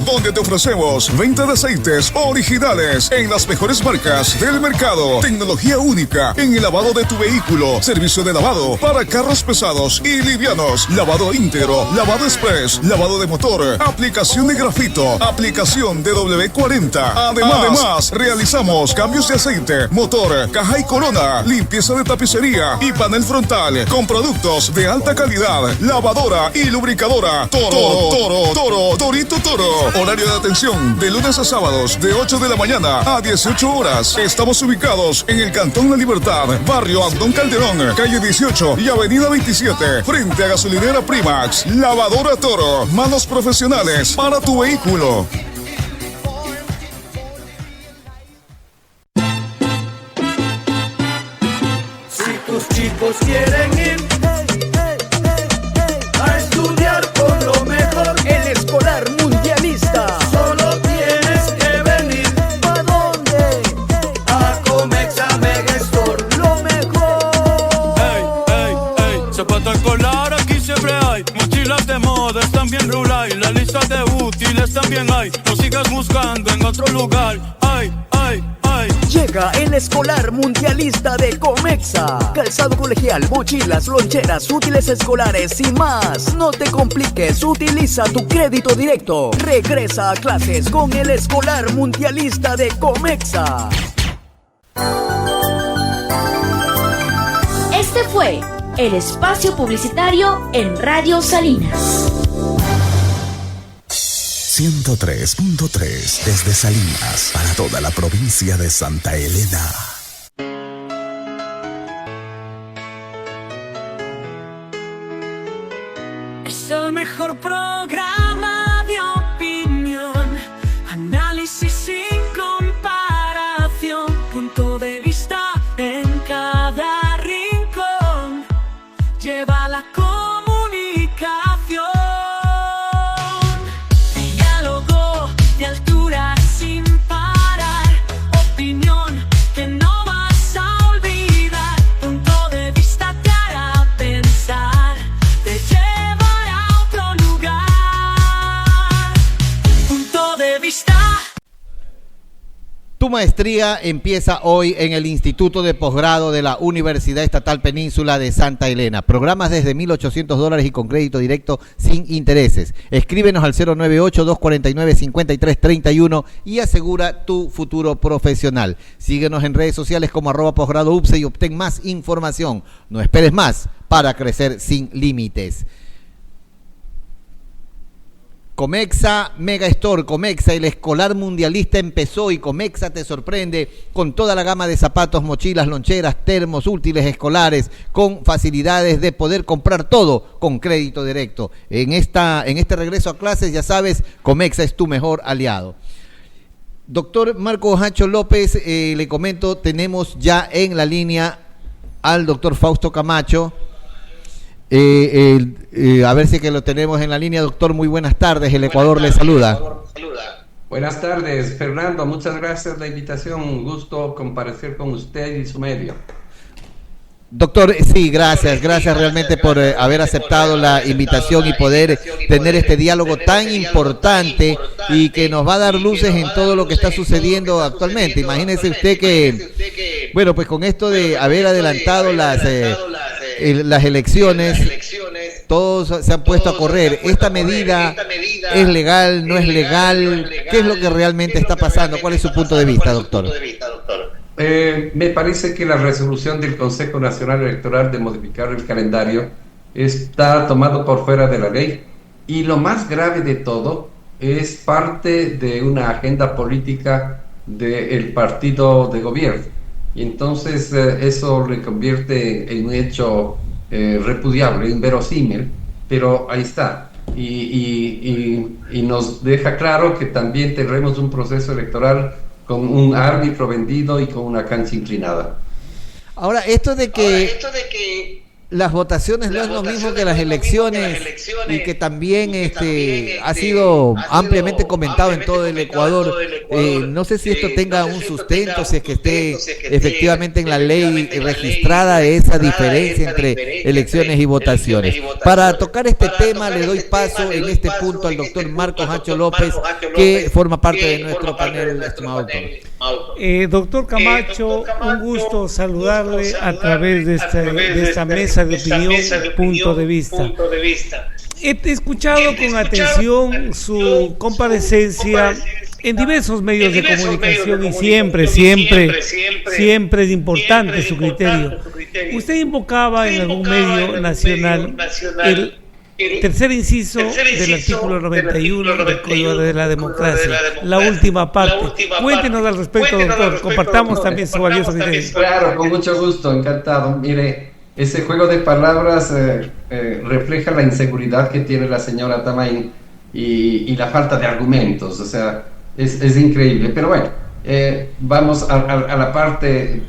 donde te ofrecemos venta de aceites originales en las mejores marcas del mercado. Tecnología única en el lavado de tu vehículo. Servicio de lavado para carros pesados y livianos. Lavado íntegro, lavado express, lavado de motor, aplicación de grafito, aplicación de W40. Además, realizamos cambios de aceite, motor, caja y corona, limpieza de tapicería y panel frontal con productos de alta calidad. Lavadora y lubricadora Torito Toro. Horario de atención de lunes a sábados de 8 de la mañana a 18 horas. Estamos ubicados en el Cantón La Libertad, barrio Antón Calderón, calle 18 y avenida 27, frente a gasolinera Primax. Lavadora Toro, manos profesionales para tu vehículo. Chicos quieren ir a estudiar con lo mejor. El Escolar Mundialista. Solo tienes que venir. ¿A dónde? A Comexa Mega Store. Lo mejor. Ey, zapato escolar aquí siempre hay. Mochilas de moda están bien rulay. La lista de útiles también hay. No sigas buscando en otro lugar. Ay. Llega el Escolar Mundialista de Comexa. Calzado colegial, mochilas, loncheras, útiles escolares y más. No te compliques, utiliza tu crédito directo. Regresa a clases con el Escolar Mundialista de Comexa. Este fue el espacio publicitario en Radio Salinas. 103.3 desde Salinas para toda la provincia de Santa Elena. Es el mejor programa de opinión, análisis sin comparación, punto de vista en cada rincón. Lleva la comunicación. Diálogo de altura sin parar. Tu maestría empieza hoy en el Instituto de Posgrado de la Universidad Estatal Península de Santa Elena. Programas desde $1,800 y con crédito directo sin intereses. Escríbenos al 098-249-5331 y asegura tu futuro profesional. Síguenos en redes sociales como @posgradoupse y obtén más información. No esperes más para crecer sin límites. Comexa Mega Store, Comexa, el escolar mundialista empezó y Comexa te sorprende con toda la gama de zapatos, mochilas, loncheras, termos, útiles escolares, con facilidades de poder comprar todo con crédito directo. En este regreso a clases, ya sabes, Comexa es tu mejor aliado. Doctor Marco Hacho López, le comento, tenemos ya en la línea al doctor Fausto Camacho. A ver si que lo tenemos en la línea. Doctor, muy buenas tardes, el Ecuador le saluda. Buenas tardes, Fernando, muchas gracias por la invitación, un gusto comparecer con usted y su medio. Doctor, sí, gracias realmente por haber aceptado la invitación y poder tener este diálogo tan importante y que nos va a dar luces en todo lo que está sucediendo actualmente. Imagínese usted que, bueno, pues con esto de haber adelantado las elecciones, todos se han puesto a correr. ¿Esta medida es legal, no es legal? ¿Qué es lo que realmente está pasando? ¿Cuál es su punto de vista, doctor? Me parece que la resolución del Consejo Nacional Electoral de modificar el calendario está tomado por fuera de la ley, y lo más grave de todo es parte de una agenda política del partido de gobierno, y entonces eso le convierte en un hecho repudiable, inverosímil, pero ahí está, y nos deja claro que también tendremos un proceso electoral con un árbitro vendido y con una cancha inclinada. Ahora, esto de que las votaciones no es lo mismo que las elecciones, y que también ha sido ampliamente comentado en todo el Ecuador. No sé si esto tenga un sustento, si es que esté efectivamente en la ley registrada esa diferencia entre elecciones y votaciones. Para tocar este tema le doy paso en este punto al doctor Marcos Hacho López, que forma parte de nuestro panel, estimado doctor. Doctor Camacho, un gusto saludarle a través de esta mesa de opinión, punto de vista. He escuchado con atención su comparecencia en diversos medios de comunicación y siempre es importante su criterio. Usted invocaba en algún medio nacional el tercer inciso del artículo 91 del Código de la Democracia, la última parte. Cuéntenos al respecto, doctor. Compartamos también su valioso criterio. Claro, con mucho gusto, encantado. Mire, ese juego de palabras refleja la inseguridad que tiene la señora Tamain y la falta de argumentos. O sea, es increíble. Pero bueno, vamos a la parte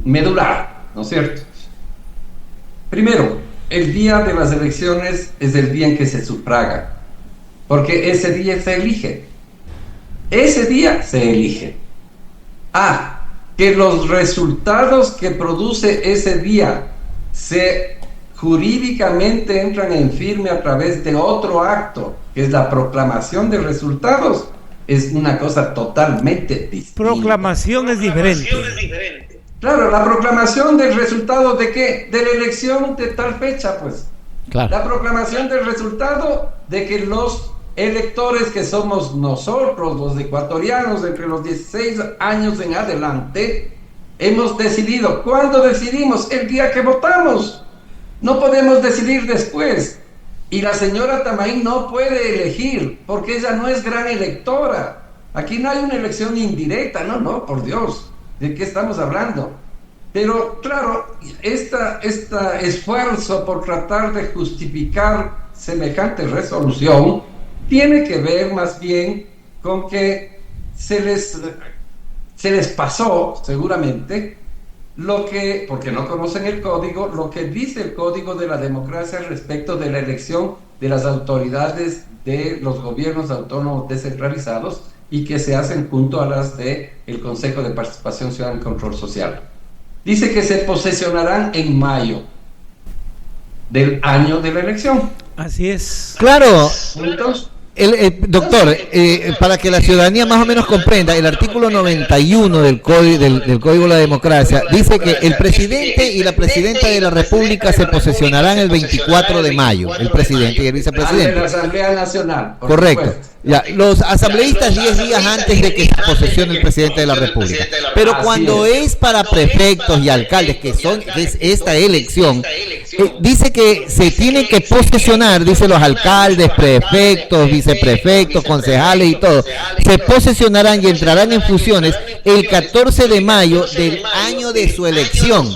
medular, ¿no es cierto? Primero, el día de las elecciones es el día en que se sufraga, porque ese día se elige. Ese día se elige. Que los resultados que produce ese día jurídicamente entran en firme a través de otro acto, que es la proclamación de resultados, es una cosa totalmente distinta. Proclamación es diferente. Claro, la proclamación del resultado ¿de qué? De la elección de tal fecha, pues. Claro. La proclamación del resultado de que los electores que somos nosotros, los ecuatorianos, entre los 16 años en adelante, hemos decidido. ¿Cuándo decidimos? El día que votamos. No podemos decidir después. Y la señora Tamain no puede elegir, porque ella no es gran electora. Aquí no hay una elección indirecta, no, por Dios. ¿De qué estamos hablando? Pero claro, este esfuerzo por tratar de justificar semejante resolución tiene que ver más bien con que se les pasó seguramente porque no conocen el código, lo que dice el Código de la Democracia respecto de la elección de las autoridades de los gobiernos autónomos descentralizados, y que se hacen junto a las del Consejo de Participación Ciudadana y Control Social. Dice que se posesionarán en mayo del año de la elección. Así es. Claro. Doctor, para que la ciudadanía más o menos comprenda, el artículo 91 del Código de la Democracia dice que el presidente y la presidenta de la República se posesionarán el 24 de mayo, el presidente y el vicepresidente. De la Asamblea Nacional. Correcto. Ya, los asambleístas 10 días antes de que se posesione el presidente de la República. Pero cuando es para prefectos y alcaldes, que es esta elección, dice que se tienen que posesionar, dice los alcaldes, prefectos, viceprefectos, concejales y todo, se posesionarán y entrarán en funciones el 14 de mayo del año de su elección.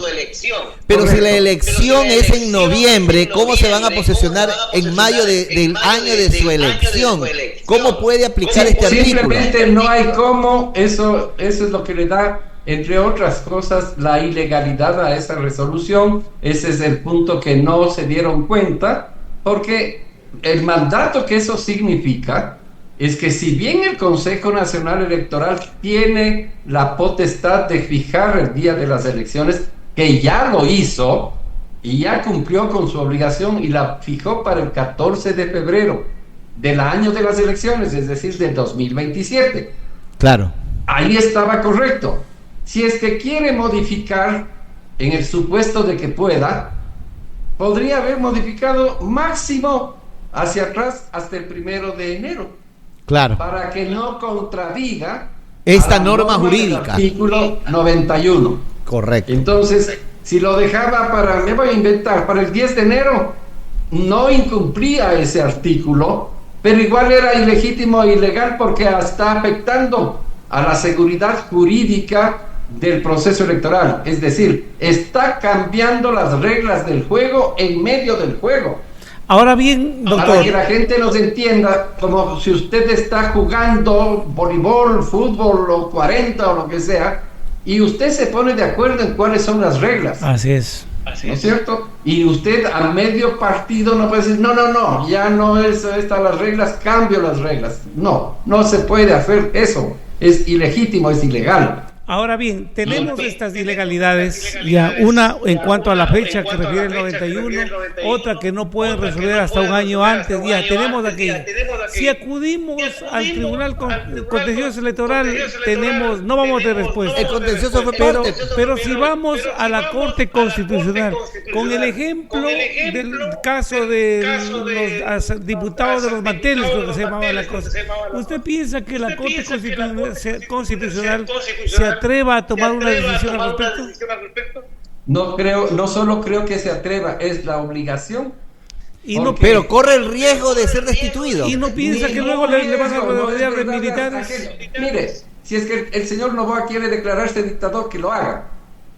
Pero si la elección es en noviembre, ¿cómo se van a posesionar en mayo del año de su elección? ¿Cómo puede aplicar este artículo? Simplemente no hay cómo, eso es lo que le da, entre otras cosas, la ilegalidad a esa resolución. Ese es el punto que no se dieron cuenta, porque el mandato que eso significa es que si bien el Consejo Nacional Electoral tiene la potestad de fijar el día de las elecciones, que ya lo hizo y ya cumplió con su obligación y la fijó para el 14 de febrero del año de las elecciones, es decir, del 2027. Claro. Ahí estaba correcto. Si es que quiere modificar, en el supuesto de que pueda, podría haber modificado máximo hacia atrás hasta el 1 de enero. Claro. Para que no contradiga esta norma jurídica. Artículo 91. Correcto. Entonces, si lo dejaba me voy a inventar, para el 10 de enero, no incumplía ese artículo, pero igual era ilegítimo e ilegal porque está afectando a la seguridad jurídica del proceso electoral. Es decir, está cambiando las reglas del juego en medio del juego. Ahora bien, doctor, para que la gente nos entienda, como si usted está jugando voleibol, fútbol o 40 o lo que sea, y usted se pone de acuerdo en cuáles son las reglas. Así es. ¿No es cierto? Y usted a medio partido no puede decir, no, ya no es estas las reglas, cambio las reglas. No se puede hacer eso. Es ilegítimo, es ilegal. Ahora bien, tenemos estas ilegalidades, ya una en cuanto a la fecha que refiere el 91, otra que no pueden resolver hasta un año antes, ya tenemos aquella. Si acudimos al Tribunal Contencioso Electoral, no vamos de respuesta. El contencioso fue parte. Pero si vamos a la Corte Constitucional, con el ejemplo del caso de los diputados de los manteles, creo que se llamaba la cosa, ¿usted piensa que la Corte Constitucional se atreva a tomar una decisión al respecto? No solo creo que se atreva, es la obligación. Pero corre el riesgo de ser destituido. ¿Y no piensa que luego le van a rodear de militares? Mire, si es que el señor Noboa quiere declararse dictador, que lo haga,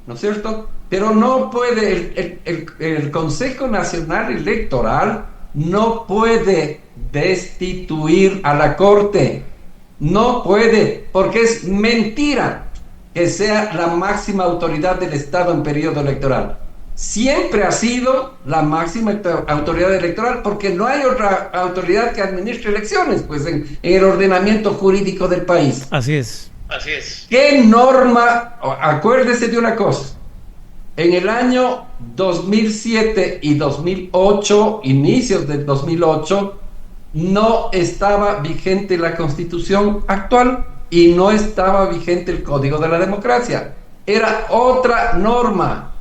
¿no es cierto? Pero no puede, el Consejo Nacional Electoral no puede destituir a la Corte. No puede, porque es mentira que sea la máxima autoridad del Estado en periodo electoral. Siempre ha sido la máxima autoridad electoral, porque no hay otra autoridad que administre elecciones, pues en el ordenamiento jurídico del país. Así es. ¿Qué norma? Acuérdese de una cosa. En el año 2007 y 2008, inicios del 2008, no estaba vigente la Constitución actual y no estaba vigente el Código de la Democracia. Era otra norma,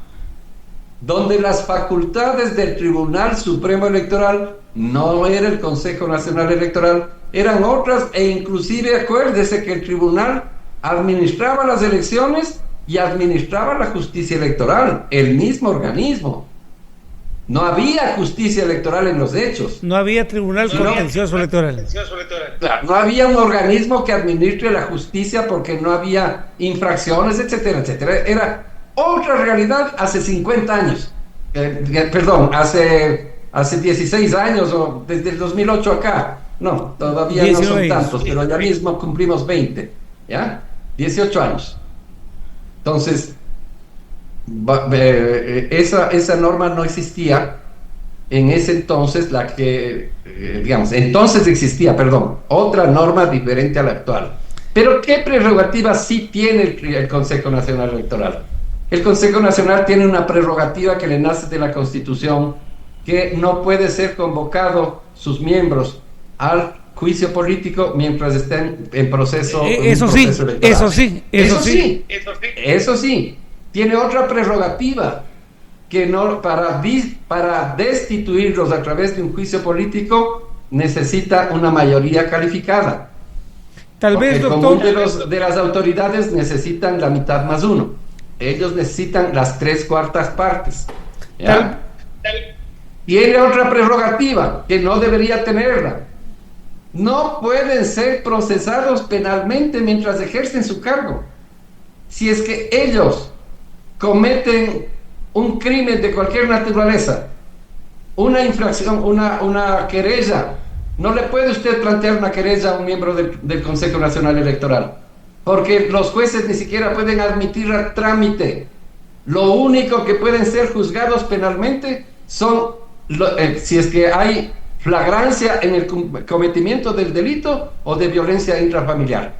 donde las facultades del Tribunal Supremo Electoral no era el Consejo Nacional Electoral, eran otras, e inclusive acuérdese que el tribunal administraba las elecciones y administraba la justicia electoral, el mismo organismo. No había justicia electoral en los hechos. No había tribunal contencioso electoral. Claro, no había un organismo que administre la justicia porque no había infracciones, etcétera, etcétera. Era otra realidad hace 50 años. Hace 16 años o desde el 2008 acá. No, todavía 19. No son tantos, pero ya mismo cumplimos 20. ¿Ya? 18 años. Entonces, esa norma no existía en ese entonces, entonces existía, otra norma diferente a la actual. Pero ¿qué prerrogativa sí tiene el Consejo Nacional Electoral? El Consejo Nacional tiene una prerrogativa que le nace de la Constitución, que no puede ser convocado sus miembros al juicio político mientras estén en proceso. Eso sí, tiene otra prerrogativa, que no, para destituirlos a través de un juicio político necesita una mayoría calificada. Tal vez, el doctor, común de las autoridades necesitan la mitad más uno. Ellos necesitan las 3/4 partes. ¿Ya? Tiene otra prerrogativa que no debería tenerla. No pueden ser procesados penalmente mientras ejercen su cargo. Si es que ellos cometen un crimen de cualquier naturaleza, una infracción, una querella, no le puede usted plantear una querella a un miembro del Consejo Nacional Electoral, porque los jueces ni siquiera pueden admitir a trámite. Lo único que pueden ser juzgados penalmente son si es que hay flagrancia en el cometimiento del delito o de violencia intrafamiliar.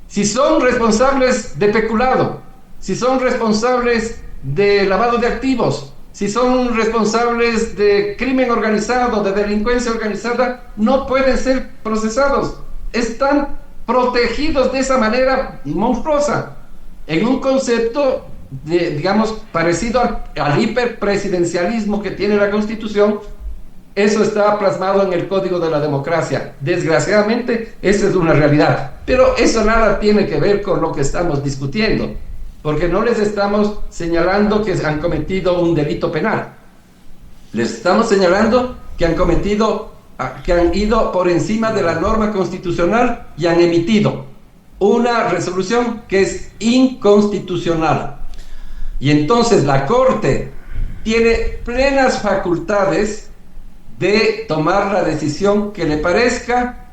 Si son responsables de peculado, si son responsables de lavado de activos, si son responsables de crimen organizado, de delincuencia organizada, no pueden ser procesados. Están protegidos de esa manera monstruosa, en un concepto, digamos, parecido al hiperpresidencialismo que tiene la Constitución. Eso está plasmado en el Código de la Democracia. Desgraciadamente, esa es una realidad. Pero eso nada tiene que ver con lo que estamos discutiendo, porque no les estamos señalando que han cometido un delito penal. Les estamos señalando que han ido por encima de la norma constitucional y han emitido una resolución que es inconstitucional. Y entonces la Corte tiene plenas facultades de tomar la decisión que le parezca,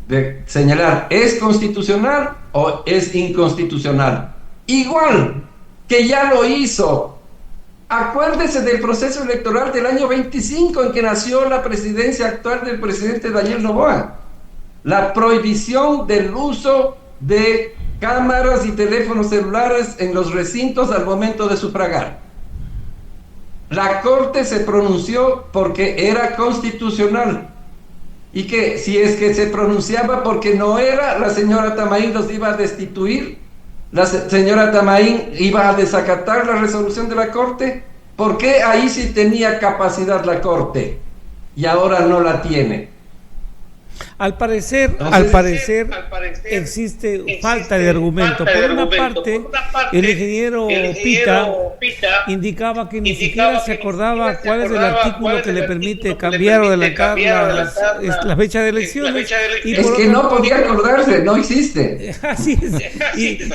de señalar es constitucional o es inconstitucional. Igual que ya lo hizo. Acuérdese del proceso electoral del año 25 en que nació la presidencia actual del presidente Daniel Noboa. La prohibición del uso de cámaras y teléfonos celulares en los recintos al momento de sufragar. La Corte se pronunció porque era constitucional, y que si es que se pronunciaba porque no era, la señora Tamaín los iba a destituir, la señora Tamaín iba a desacatar la resolución de la Corte. ¿Por qué ahí sí tenía capacidad la Corte y ahora no la tiene? Al parecer existe falta de argumento. Por una parte, el ingeniero Pita indicaba que ni siquiera se acordaba cuál es el artículo que le permite cambiar o adelantar la fecha de elecciones. Es que no podía acordarse, no existe. Así es.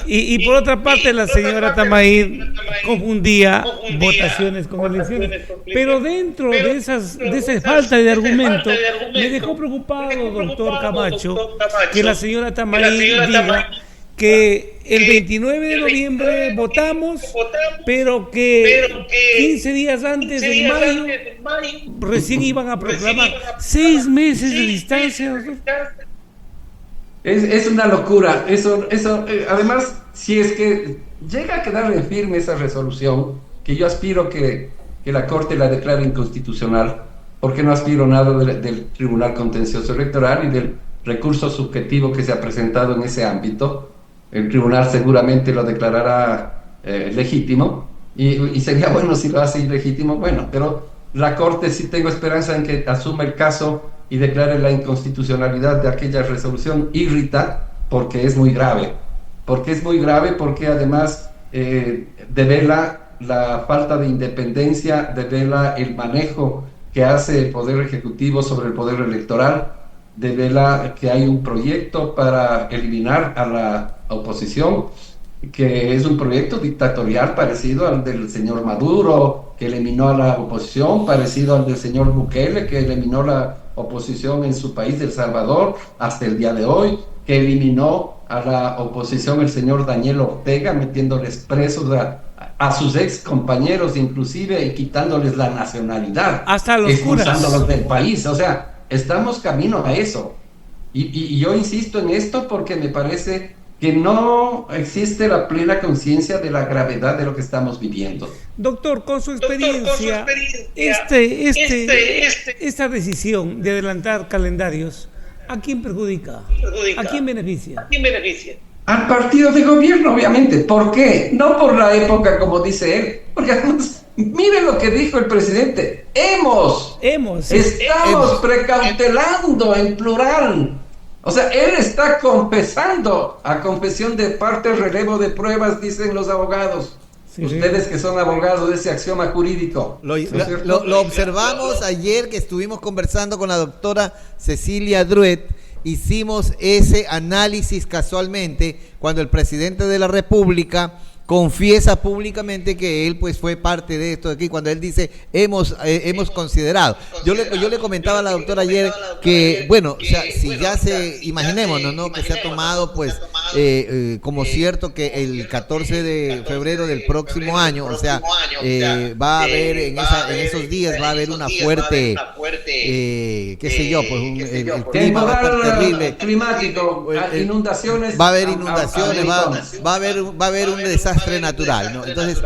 Y por otra parte, la señora Tamaín confundía votaciones con elecciones. Pero dentro de esa falta de argumento, me dejó preocupado, doctor Camacho, que la señora Tamaín diga que el 29 de noviembre votamos, pero que 15 días antes, en mayo, recién iban a proclamar. 6 meses de distancia. Es una locura. Eso, además, si es que llega a quedar en firme esa resolución, que yo aspiro que la Corte la declare inconstitucional, porque no aspiro nada del Tribunal Contencioso Electoral y del recurso subjetivo que se ha presentado en ese ámbito. El tribunal seguramente lo declarará legítimo, y sería bueno si lo hace ilegítimo. Bueno, pero la Corte sí tengo esperanza en que asuma el caso y declare la inconstitucionalidad de aquella resolución. Irrita porque es muy grave, porque además devela la falta de independencia, devela el manejo que hace el Poder Ejecutivo sobre el Poder Electoral, devela que hay un proyecto para eliminar a la oposición, que es un proyecto dictatorial parecido al del señor Maduro, que eliminó a la oposición, parecido al del señor Bukele, que eliminó la oposición en su país, El Salvador, hasta el día de hoy, que eliminó a la oposición el señor Daniel Ortega, metiéndoles presos a sus ex compañeros inclusive, y quitándoles la nacionalidad, hasta los expulsándolos del país. O sea, estamos camino a eso, y yo insisto en esto porque me parece que no existe la plena conciencia de la gravedad de lo que estamos viviendo. Doctor, con su experiencia, esta decisión de adelantar calendarios ¿A quién perjudica? ¿A quién beneficia? Al partido de gobierno, obviamente. ¿Por qué? No por la época, como dice él. Porque además, mire lo que dijo el presidente. Estamos precautelando en plural. O sea, él está confesando a confesión de parte, relevo de pruebas, dicen los abogados. Sí, ustedes que son abogados de ese axioma jurídico. Lo observamos ayer que estuvimos conversando con la doctora Cecilia Druet. Hicimos ese análisis casualmente cuando el presidente de la República confiesa públicamente que él pues fue parte de esto de aquí, cuando él dice hemos considerado. Yo le comentaba a la doctora ayer que, bueno, o sea, si ya imaginémonos, ¿no? Que se ha tomado pues como cierto que el 14 de febrero del próximo año, o sea, va a haber en esos días va a haber una fuerte, qué sé yo, pues el clima va a estar terrible. Climático, inundaciones. Va a haber inundaciones, va a haber un desastre natural, ¿no? Entonces,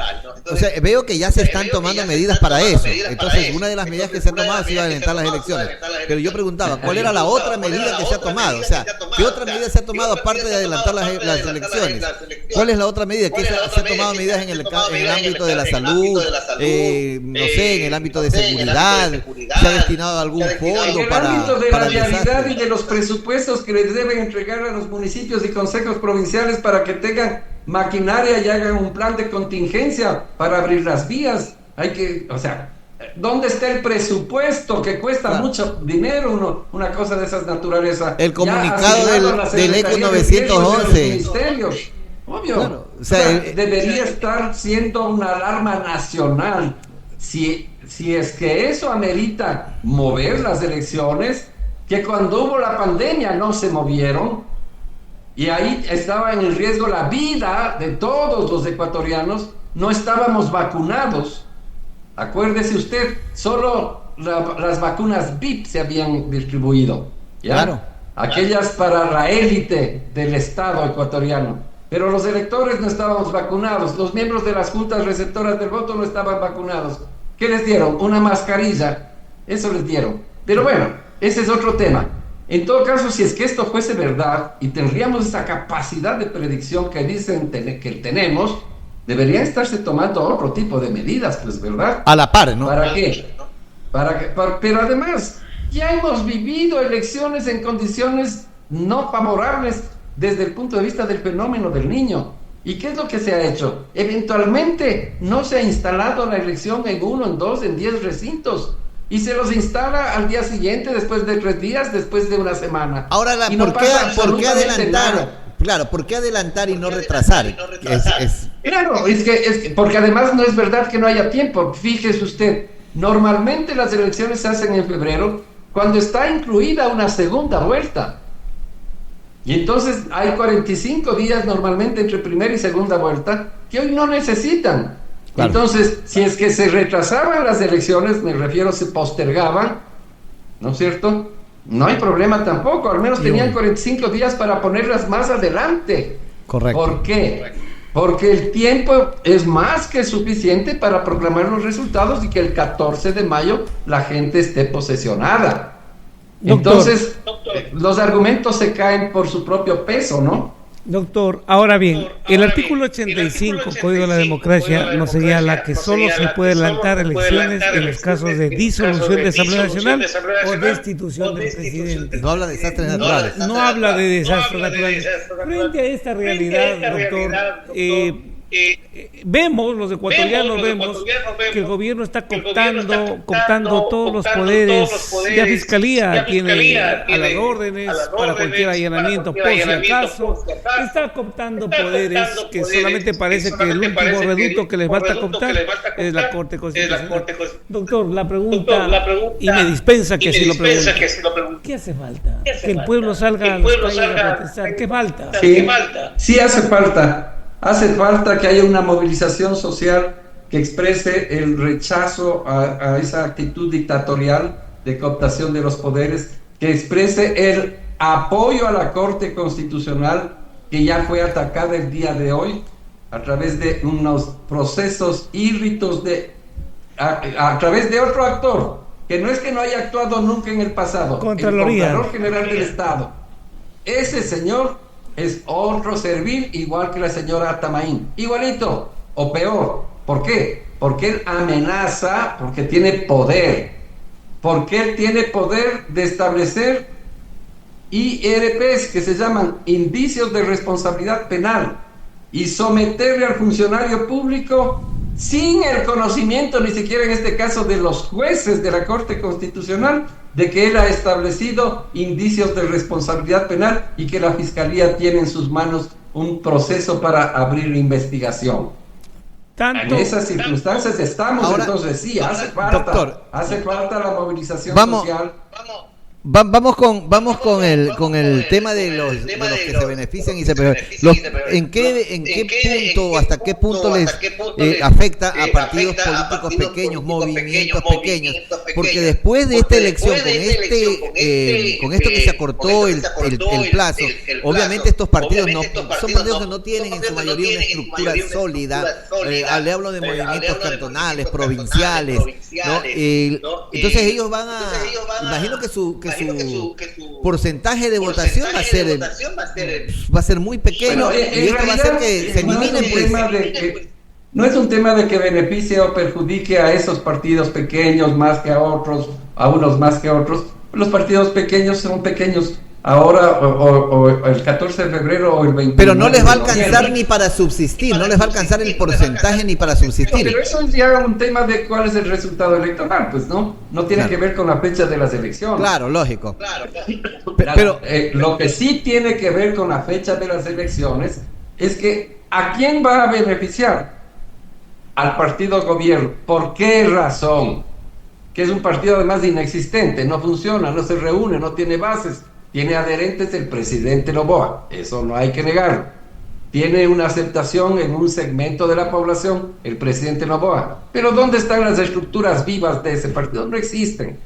o sea, veo que ya se están tomando medidas para eso. Entonces, una de las medidas que se ha tomado es iba a adelantar las elecciones. Pero yo preguntaba, ¿cuál era la otra medida que se ha tomado? O sea, ¿qué otra medida se ha tomado aparte de adelantar las elecciones? ¿Cuál es la otra medida? ¿Qué se ha tomado medidas en el ámbito de la salud? No sé, en el ámbito de seguridad. ¿Se ha destinado algún fondo para el ámbito de la realidad y de los presupuestos que les deben entregar a los municipios y consejos provinciales para que tengan maquinaria y hagan un plan de contingencia para abrir las vías? O sea, ¿dónde está el presupuesto que cuesta mucho dinero una cosa de esas naturaleza? El comunicado del ECO 911. Obvio. Claro, o sea, debería estar siendo una alarma nacional. Si es que eso amerita mover las elecciones, que cuando hubo la pandemia no se movieron, y ahí estaba en el riesgo la vida de todos los ecuatorianos, no estábamos vacunados. Acuérdese usted, solo las vacunas VIP se habían distribuido, ¿ya? Claro. Aquellas para la élite del Estado ecuatoriano. Pero los electores no estábamos vacunados, los miembros de las juntas receptoras del voto no estaban vacunados. ¿Qué les dieron? Una mascarilla. Eso les dieron. Pero bueno, ese es otro tema. En todo caso, si es que esto fuese verdad y tendríamos esa capacidad de predicción que dicen que tenemos, deberían estarse tomando otro tipo de medidas, pues, ¿verdad? A la par, ¿no? ¿Para qué? Pero además, ya hemos vivido elecciones en condiciones no favorables desde el punto de vista del fenómeno del Niño. ¿Y qué es lo que se ha hecho? Eventualmente no se ha instalado la elección en 1, en 2, en 10 recintos. Y se los instala al día siguiente, después de 3 días, después de una semana. Ahora, ¿por qué adelantar? Nada. Claro, ¿por qué adelantar y no retrasar? Claro, es que porque además no es verdad que no haya tiempo. Fíjese usted, normalmente las elecciones se hacen en febrero, cuando está incluida una segunda vuelta. Y entonces hay 45 días normalmente entre primera y segunda vuelta, que hoy no necesitan. Claro. Entonces, si es que se retrasaban las elecciones, me refiero, se postergaban, ¿no es cierto? No hay problema tampoco, al menos tenían 45 días para ponerlas más adelante. Correcto. ¿Por qué? Porque el tiempo es más que suficiente para proclamar los resultados y que el 14 de mayo la gente esté posesionada. Entonces, los argumentos se caen por su propio peso, ¿no? Doctor, ahora bien, el artículo 85, Código de la Democracia, nos señala que solo se puede adelantar elecciones en los casos de disolución de Asamblea Nacional o destitución del presidente. No habla de desastres naturales. No habla de desastres naturales. Frente a esta realidad, doctor, vemos, los ecuatorianos vemos que el gobierno está cooptando todos los poderes. La fiscalía tiene a las órdenes para cualquier allanamiento, por si acaso. Está cooptando poderes que solamente parece que el último reducto que les falta cooptar es la Corte Constitucional. Doctor, la pregunta, y me dispensa que si lo pregunte, ¿qué hace falta? Que el pueblo salga a las calles a protestar. ¿Qué falta? Sí hace falta. Hace falta que haya una movilización social que exprese el rechazo a esa actitud dictatorial de cooptación de los poderes, que exprese el apoyo a la Corte Constitucional, que ya fue atacada el día de hoy a través de unos procesos írritos a través de otro actor, que no es que no haya actuado nunca en el pasado, Contraloría. el Contralor General del Estado. Ese señor es otro servil, igual que la señora Atamaín, igualito o peor. ¿Por qué? Porque él amenaza, porque tiene poder, porque él tiene poder de establecer IRPs, que se llaman indicios de responsabilidad penal, y someterle al funcionario público sin el conocimiento, ni siquiera en este caso, de los jueces de la Corte Constitucional, de que él ha establecido indicios de responsabilidad penal y que la Fiscalía tiene en sus manos un proceso para abrir investigación. En esas circunstancias estamos. Ahora, entonces sí, hace falta la movilización social. Vamos con el tema de los que se benefician y se ¿En qué punto, hasta qué punto les afecta a partidos políticos pequeños, movimientos pequeños? Porque después de esta elección, con esto que se acortó el plazo, obviamente estos partidos son partidos que no tienen en su mayoría una estructura sólida. Le hablo de movimientos cantonales, provinciales, ¿no? Entonces ellos van a, imagino que su porcentaje de votación va a ser muy pequeño, y esto va a hacer que se eliminen. No es un tema de que beneficie o perjudique a esos partidos pequeños más que a otros, a unos más que a otros. Los partidos pequeños son pequeños ahora o el 14 de febrero o el 21. Pero no les va a alcanzar ni para subsistir, no les va a alcanzar el porcentaje ni para subsistir. Pero eso es ya un tema de cuál es el resultado electoral, pues no tiene que ver con la fecha de las elecciones. Claro, lógico. Pero lo que sí tiene que ver con la fecha de las elecciones es que ¿a quién va a beneficiar? Al partido gobierno. ¿Por qué razón? Que es un partido además inexistente, no funciona, no se reúne, no tiene bases. Tiene adherentes el presidente Noboa, eso no hay que negarlo. Tiene una aceptación en un segmento de la población el presidente Noboa. Pero ¿dónde están las estructuras vivas de ese partido? No existen.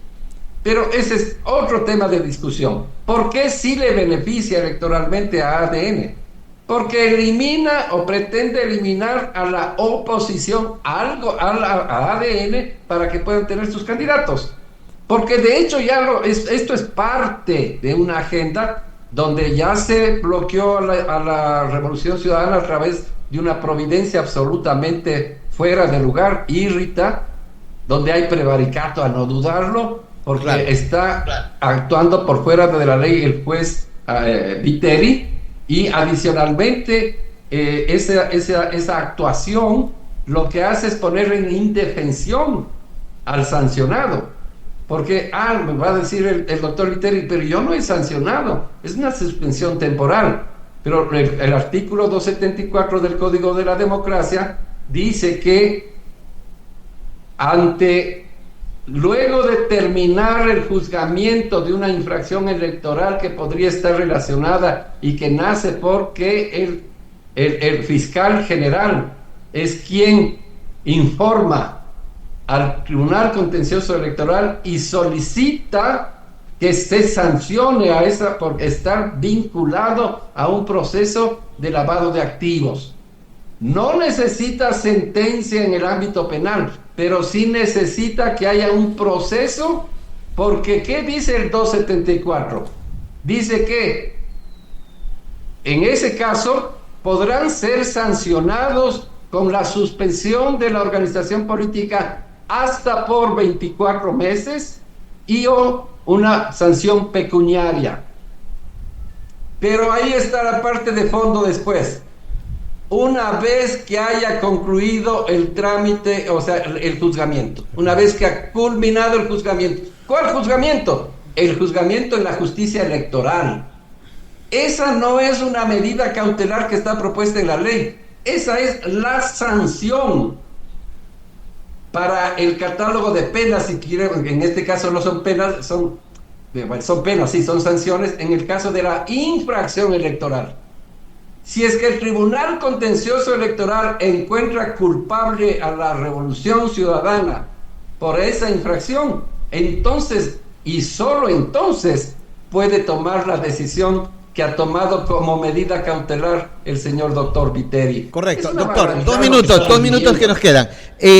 Pero ese es otro tema de discusión. ¿Por qué sí le beneficia electoralmente a ADN? Porque elimina o pretende eliminar a la oposición, a ADN, para que puedan tener sus candidatos. Porque de hecho esto es parte de una agenda donde ya se bloqueó a la Revolución Ciudadana a través de una providencia absolutamente fuera de lugar, irrita, donde hay prevaricato a no dudarlo, porque está actuando por fuera de la ley el juez Viteri, y adicionalmente esa actuación lo que hace es poner en indefensión al sancionado. Porque, me va a decir el doctor Viteri, pero yo no he sancionado, es una suspensión temporal. Pero el artículo 274 del Código de la Democracia dice que luego de terminar el juzgamiento de una infracción electoral que podría estar relacionada y que nace porque el fiscal general es quien informa al Tribunal Contencioso Electoral y solicita que se sancione a esa por estar vinculado a un proceso de lavado de activos. No necesita sentencia en el ámbito penal, pero sí necesita que haya un proceso, porque ¿qué dice el 274? Dice que en ese caso podrán ser sancionados con la suspensión de la organización política hasta por 24 meses o una sanción pecuniaria. Pero ahí está la parte de fondo después. Una vez que haya concluido el trámite, o sea, el juzgamiento, una vez que ha culminado el juzgamiento. ¿Cuál juzgamiento? El juzgamiento en la justicia electoral. Esa no es una medida cautelar que está propuesta en la ley. Esa es la sanción para el catálogo de penas, si quieren. En este caso no son penas, son penas, sí, son sanciones en el caso de la infracción electoral. Si es que el Tribunal Contencioso Electoral encuentra culpable a la Revolución Ciudadana por esa infracción, entonces, y solo entonces, puede tomar la decisión que ha tomado como medida cautelar el señor doctor Viteri. Correcto, doctor, 2 minutos que nos quedan.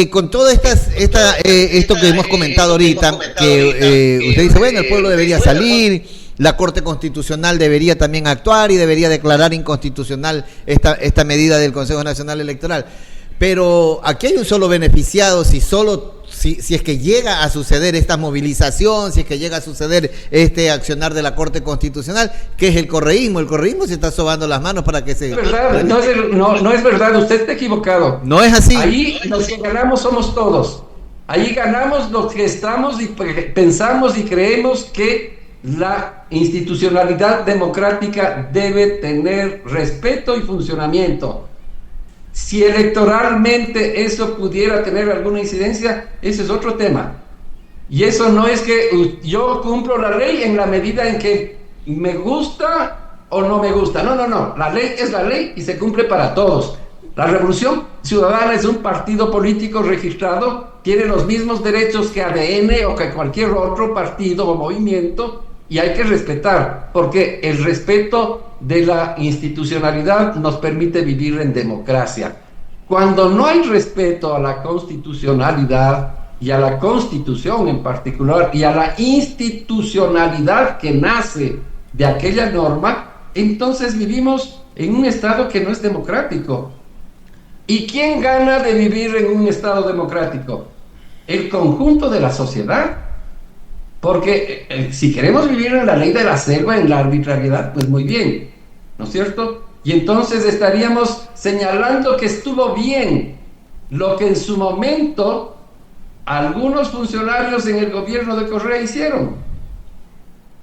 Con todo esto que hemos comentado ahorita, que usted dice, bueno, el pueblo debería salir, la Corte Constitucional debería también actuar y debería declarar inconstitucional esta medida del Consejo Nacional Electoral. Pero aquí hay un solo beneficiado si es que llega a suceder esta movilización, si es que llega a suceder este accionar de la Corte Constitucional, que es el correísmo. El correísmo se está sobando las manos para que se... No es verdad, usted está equivocado. No es así. Ahí los que ganamos somos todos. Ahí ganamos los que estamos y pensamos y creemos que la institucionalidad democrática debe tener respeto y funcionamiento. Si electoralmente eso pudiera tener alguna incidencia, ese es otro tema. Y eso no es que yo cumplo la ley en la medida en que me gusta o no me gusta. No. La ley es la ley y se cumple para todos. La Revolución Ciudadana es un partido político registrado, tiene los mismos derechos que ADN o que cualquier otro partido o movimiento, y hay que respetar, porque el respeto de la institucionalidad nos permite vivir en democracia. Cuando no hay respeto a la constitucionalidad y a la Constitución en particular y a la institucionalidad que nace de aquella norma, entonces vivimos en un estado que no es democrático. ¿Y quién gana de vivir en un estado democrático? El conjunto de la sociedad. Porque si queremos vivir en la ley de la selva, en la arbitrariedad, pues muy bien, ¿no es cierto? Y entonces estaríamos señalando que estuvo bien lo que en su momento algunos funcionarios en el gobierno de Correa hicieron.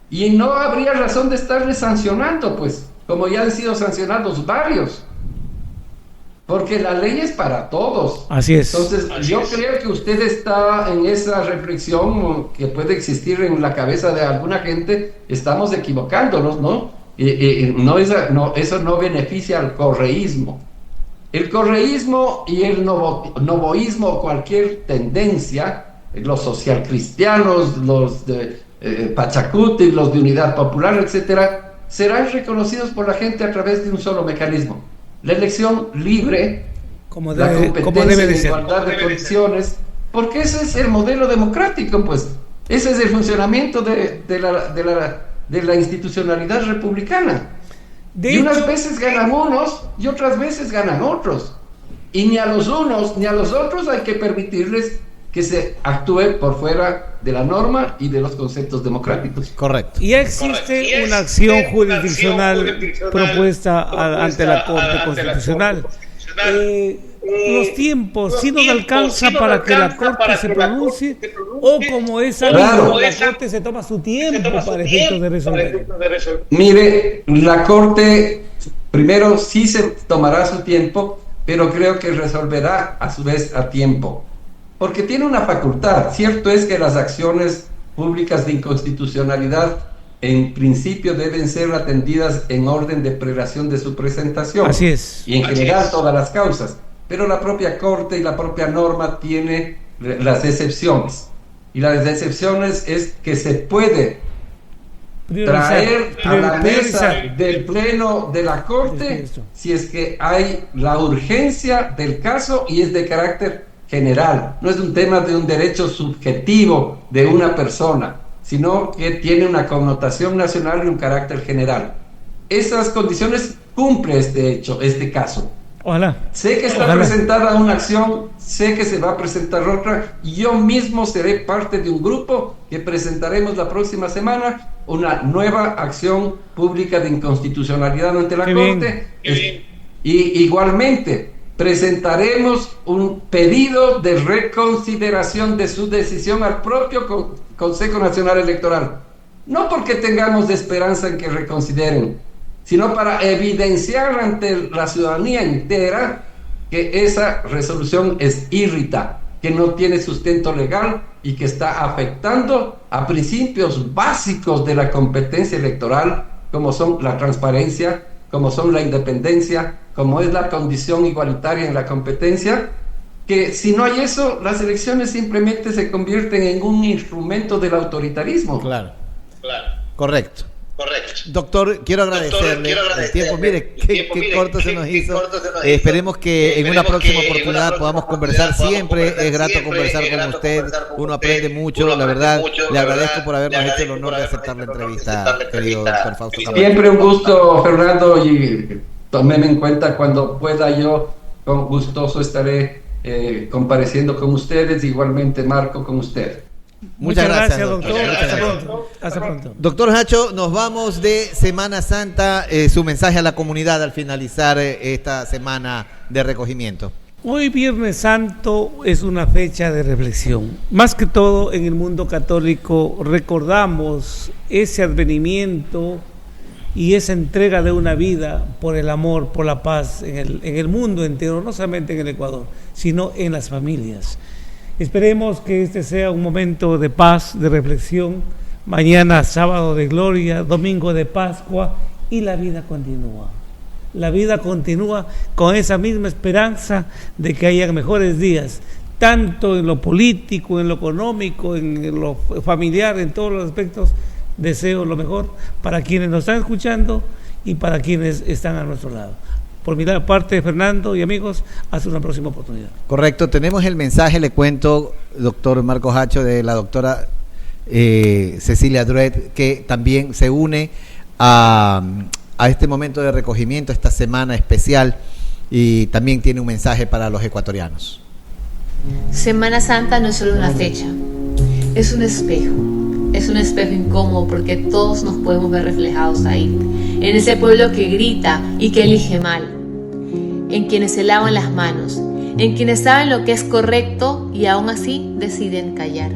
Y no habría razón de estarles sancionando, pues, como ya han sido sancionados varios. Porque la ley es para todos. Así es. Entonces, yo creo que usted está en esa reflexión que puede existir en la cabeza de alguna gente. Estamos equivocándonos, ¿no? Eso no beneficia al correísmo. El correísmo y el novoísmo o cualquier tendencia, los socialcristianos, los de Pachacuti, los de Unidad Popular, etcétera, serán reconocidos por la gente a través de un solo mecanismo. La elección libre, la competencia en igualdad de condiciones, porque ese es el modelo democrático, pues. Ese es el funcionamiento de la institucionalidad republicana. Y unas veces ganan unos y otras veces ganan otros. Y ni a los unos ni a los otros hay que permitirles que se actúe por fuera de la norma y de los conceptos democráticos. Correcto. Y existe una acción jurisdiccional propuesta ante la Corte Constitucional. Los tiempos, si nos alcanza para que la Corte se pronuncie, o como es algo, la Corte se toma su tiempo para efectos de resolver. Mire, la Corte primero sí se tomará su tiempo, pero creo que resolverá a su vez a tiempo. Porque tiene una facultad. Cierto es que las acciones públicas de inconstitucionalidad en principio deben ser atendidas en orden de prelación de su presentación. Así es. Y en general todas las causas. Pero la propia Corte y la propia norma tiene las excepciones. Y las excepciones es que se puede traer a la mesa del pleno de la Corte si es que hay la urgencia del caso y es de carácter general, no es un tema de un derecho subjetivo de una persona, sino que tiene una connotación nacional y un carácter general. Esas condiciones cumple este caso. Ojalá. Sé que está presentada una acción, sé que se va a presentar otra, y yo mismo seré parte de un grupo que presentaremos la próxima semana una nueva acción pública de inconstitucionalidad ante la Corte. Y igualmente presentaremos un pedido de reconsideración de su decisión al propio Consejo Nacional Electoral. No porque tengamos esperanza en que reconsideren, sino para evidenciar ante la ciudadanía entera que esa resolución es irrita, que no tiene sustento legal y que está afectando a principios básicos de la competencia electoral, como son la transparencia, como son la independencia, como es la condición igualitaria en la competencia, que si no hay eso, las elecciones simplemente se convierten en un instrumento del autoritarismo. Claro. Correcto. Doctor, quiero agradecerle el tiempo. Mire, qué corto se nos hizo. Esperemos que en una próxima oportunidad podamos conversar. Siempre es grato conversar con usted. Uno aprende mucho. La verdad, le agradezco por habernos hecho el honor de aceptar la entrevista, querido doctor Fausto Camacho. Siempre un gusto, Fernando, y tómeme en cuenta cuando pueda. Yo con gustoso estaré compareciendo con ustedes, igualmente Marco con usted. Muchas gracias, doctor. Hasta pronto. Doctor Hacho, nos vamos de Semana Santa. Su mensaje a la comunidad al finalizar esta semana de recogimiento. Hoy Viernes Santo es una fecha de reflexión. Más que todo en el mundo católico recordamos ese advenimiento y esa entrega de una vida por el amor, por la paz en el mundo entero, no solamente en el Ecuador, sino en las familias. Esperemos que este sea un momento de paz, de reflexión. Mañana sábado de gloria, domingo de Pascua, y la vida continúa. La vida continúa con esa misma esperanza de que haya mejores días, tanto en lo político, en lo económico, en lo familiar, en todos los aspectos. Deseo lo mejor para quienes nos están escuchando y para quienes están a nuestro lado. Por mi parte, Fernando y amigos, hasta una próxima oportunidad. Correcto, tenemos el mensaje, le cuento, doctor Marcos Hacho, de la doctora Cecilia Druet, que también se une a este momento de recogimiento, esta semana especial, y también tiene un mensaje para los ecuatorianos. Semana Santa no es solo una fecha, es un espejo. Es un espejo incómodo porque todos nos podemos ver reflejados ahí, en ese pueblo que grita y que elige mal, en quienes se lavan las manos, en quienes saben lo que es correcto y aún así deciden callar.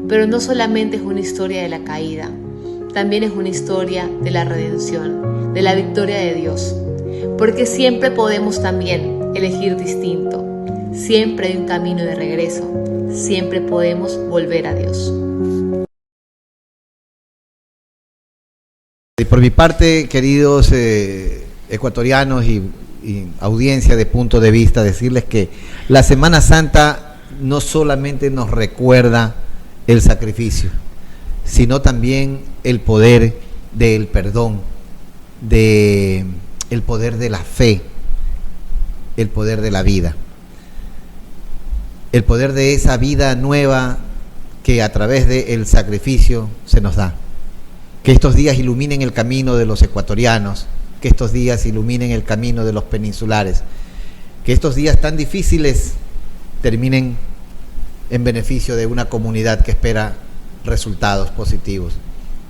Pero no solamente es una historia de la caída, también es una historia de la redención, de la victoria de Dios, porque siempre podemos también elegir distinto, siempre hay un camino de regreso, siempre podemos volver a Dios. Y por mi parte, queridos ecuatorianos y audiencia de Punto de Vista, decirles que la Semana Santa no solamente nos recuerda el sacrificio, sino también el poder del perdón, el poder de la fe, el poder de la vida, el poder de esa vida nueva que a través del sacrificio se nos da. Que estos días iluminen el camino de los ecuatorianos, que estos días iluminen el camino de los peninsulares, que estos días tan difíciles terminen en beneficio de una comunidad que espera resultados positivos.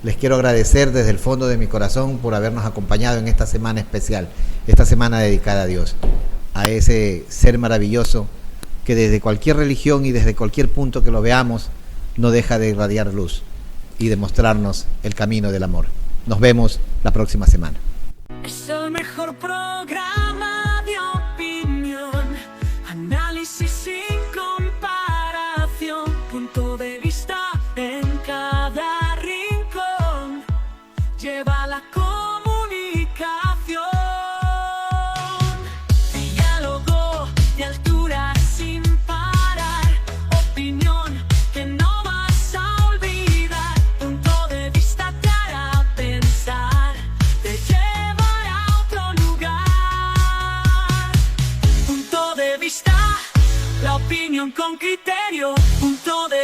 Les quiero agradecer desde el fondo de mi corazón por habernos acompañado en esta semana especial, esta semana dedicada a Dios, a ese ser maravilloso que desde cualquier religión y desde cualquier punto que lo veamos, no deja de irradiar luz y demostrarnos el camino del amor. Nos vemos la próxima semana. Es el mejor programa de opinión, análisis sin comparación, punto de vista en cada rincón, lleva la comunicación, diálogo de altura sin parar, opinión que no vas a olvidar, punto de vista te hará pensar, te llevará a otro lugar, punto de vista, la opinión con criterio, punto de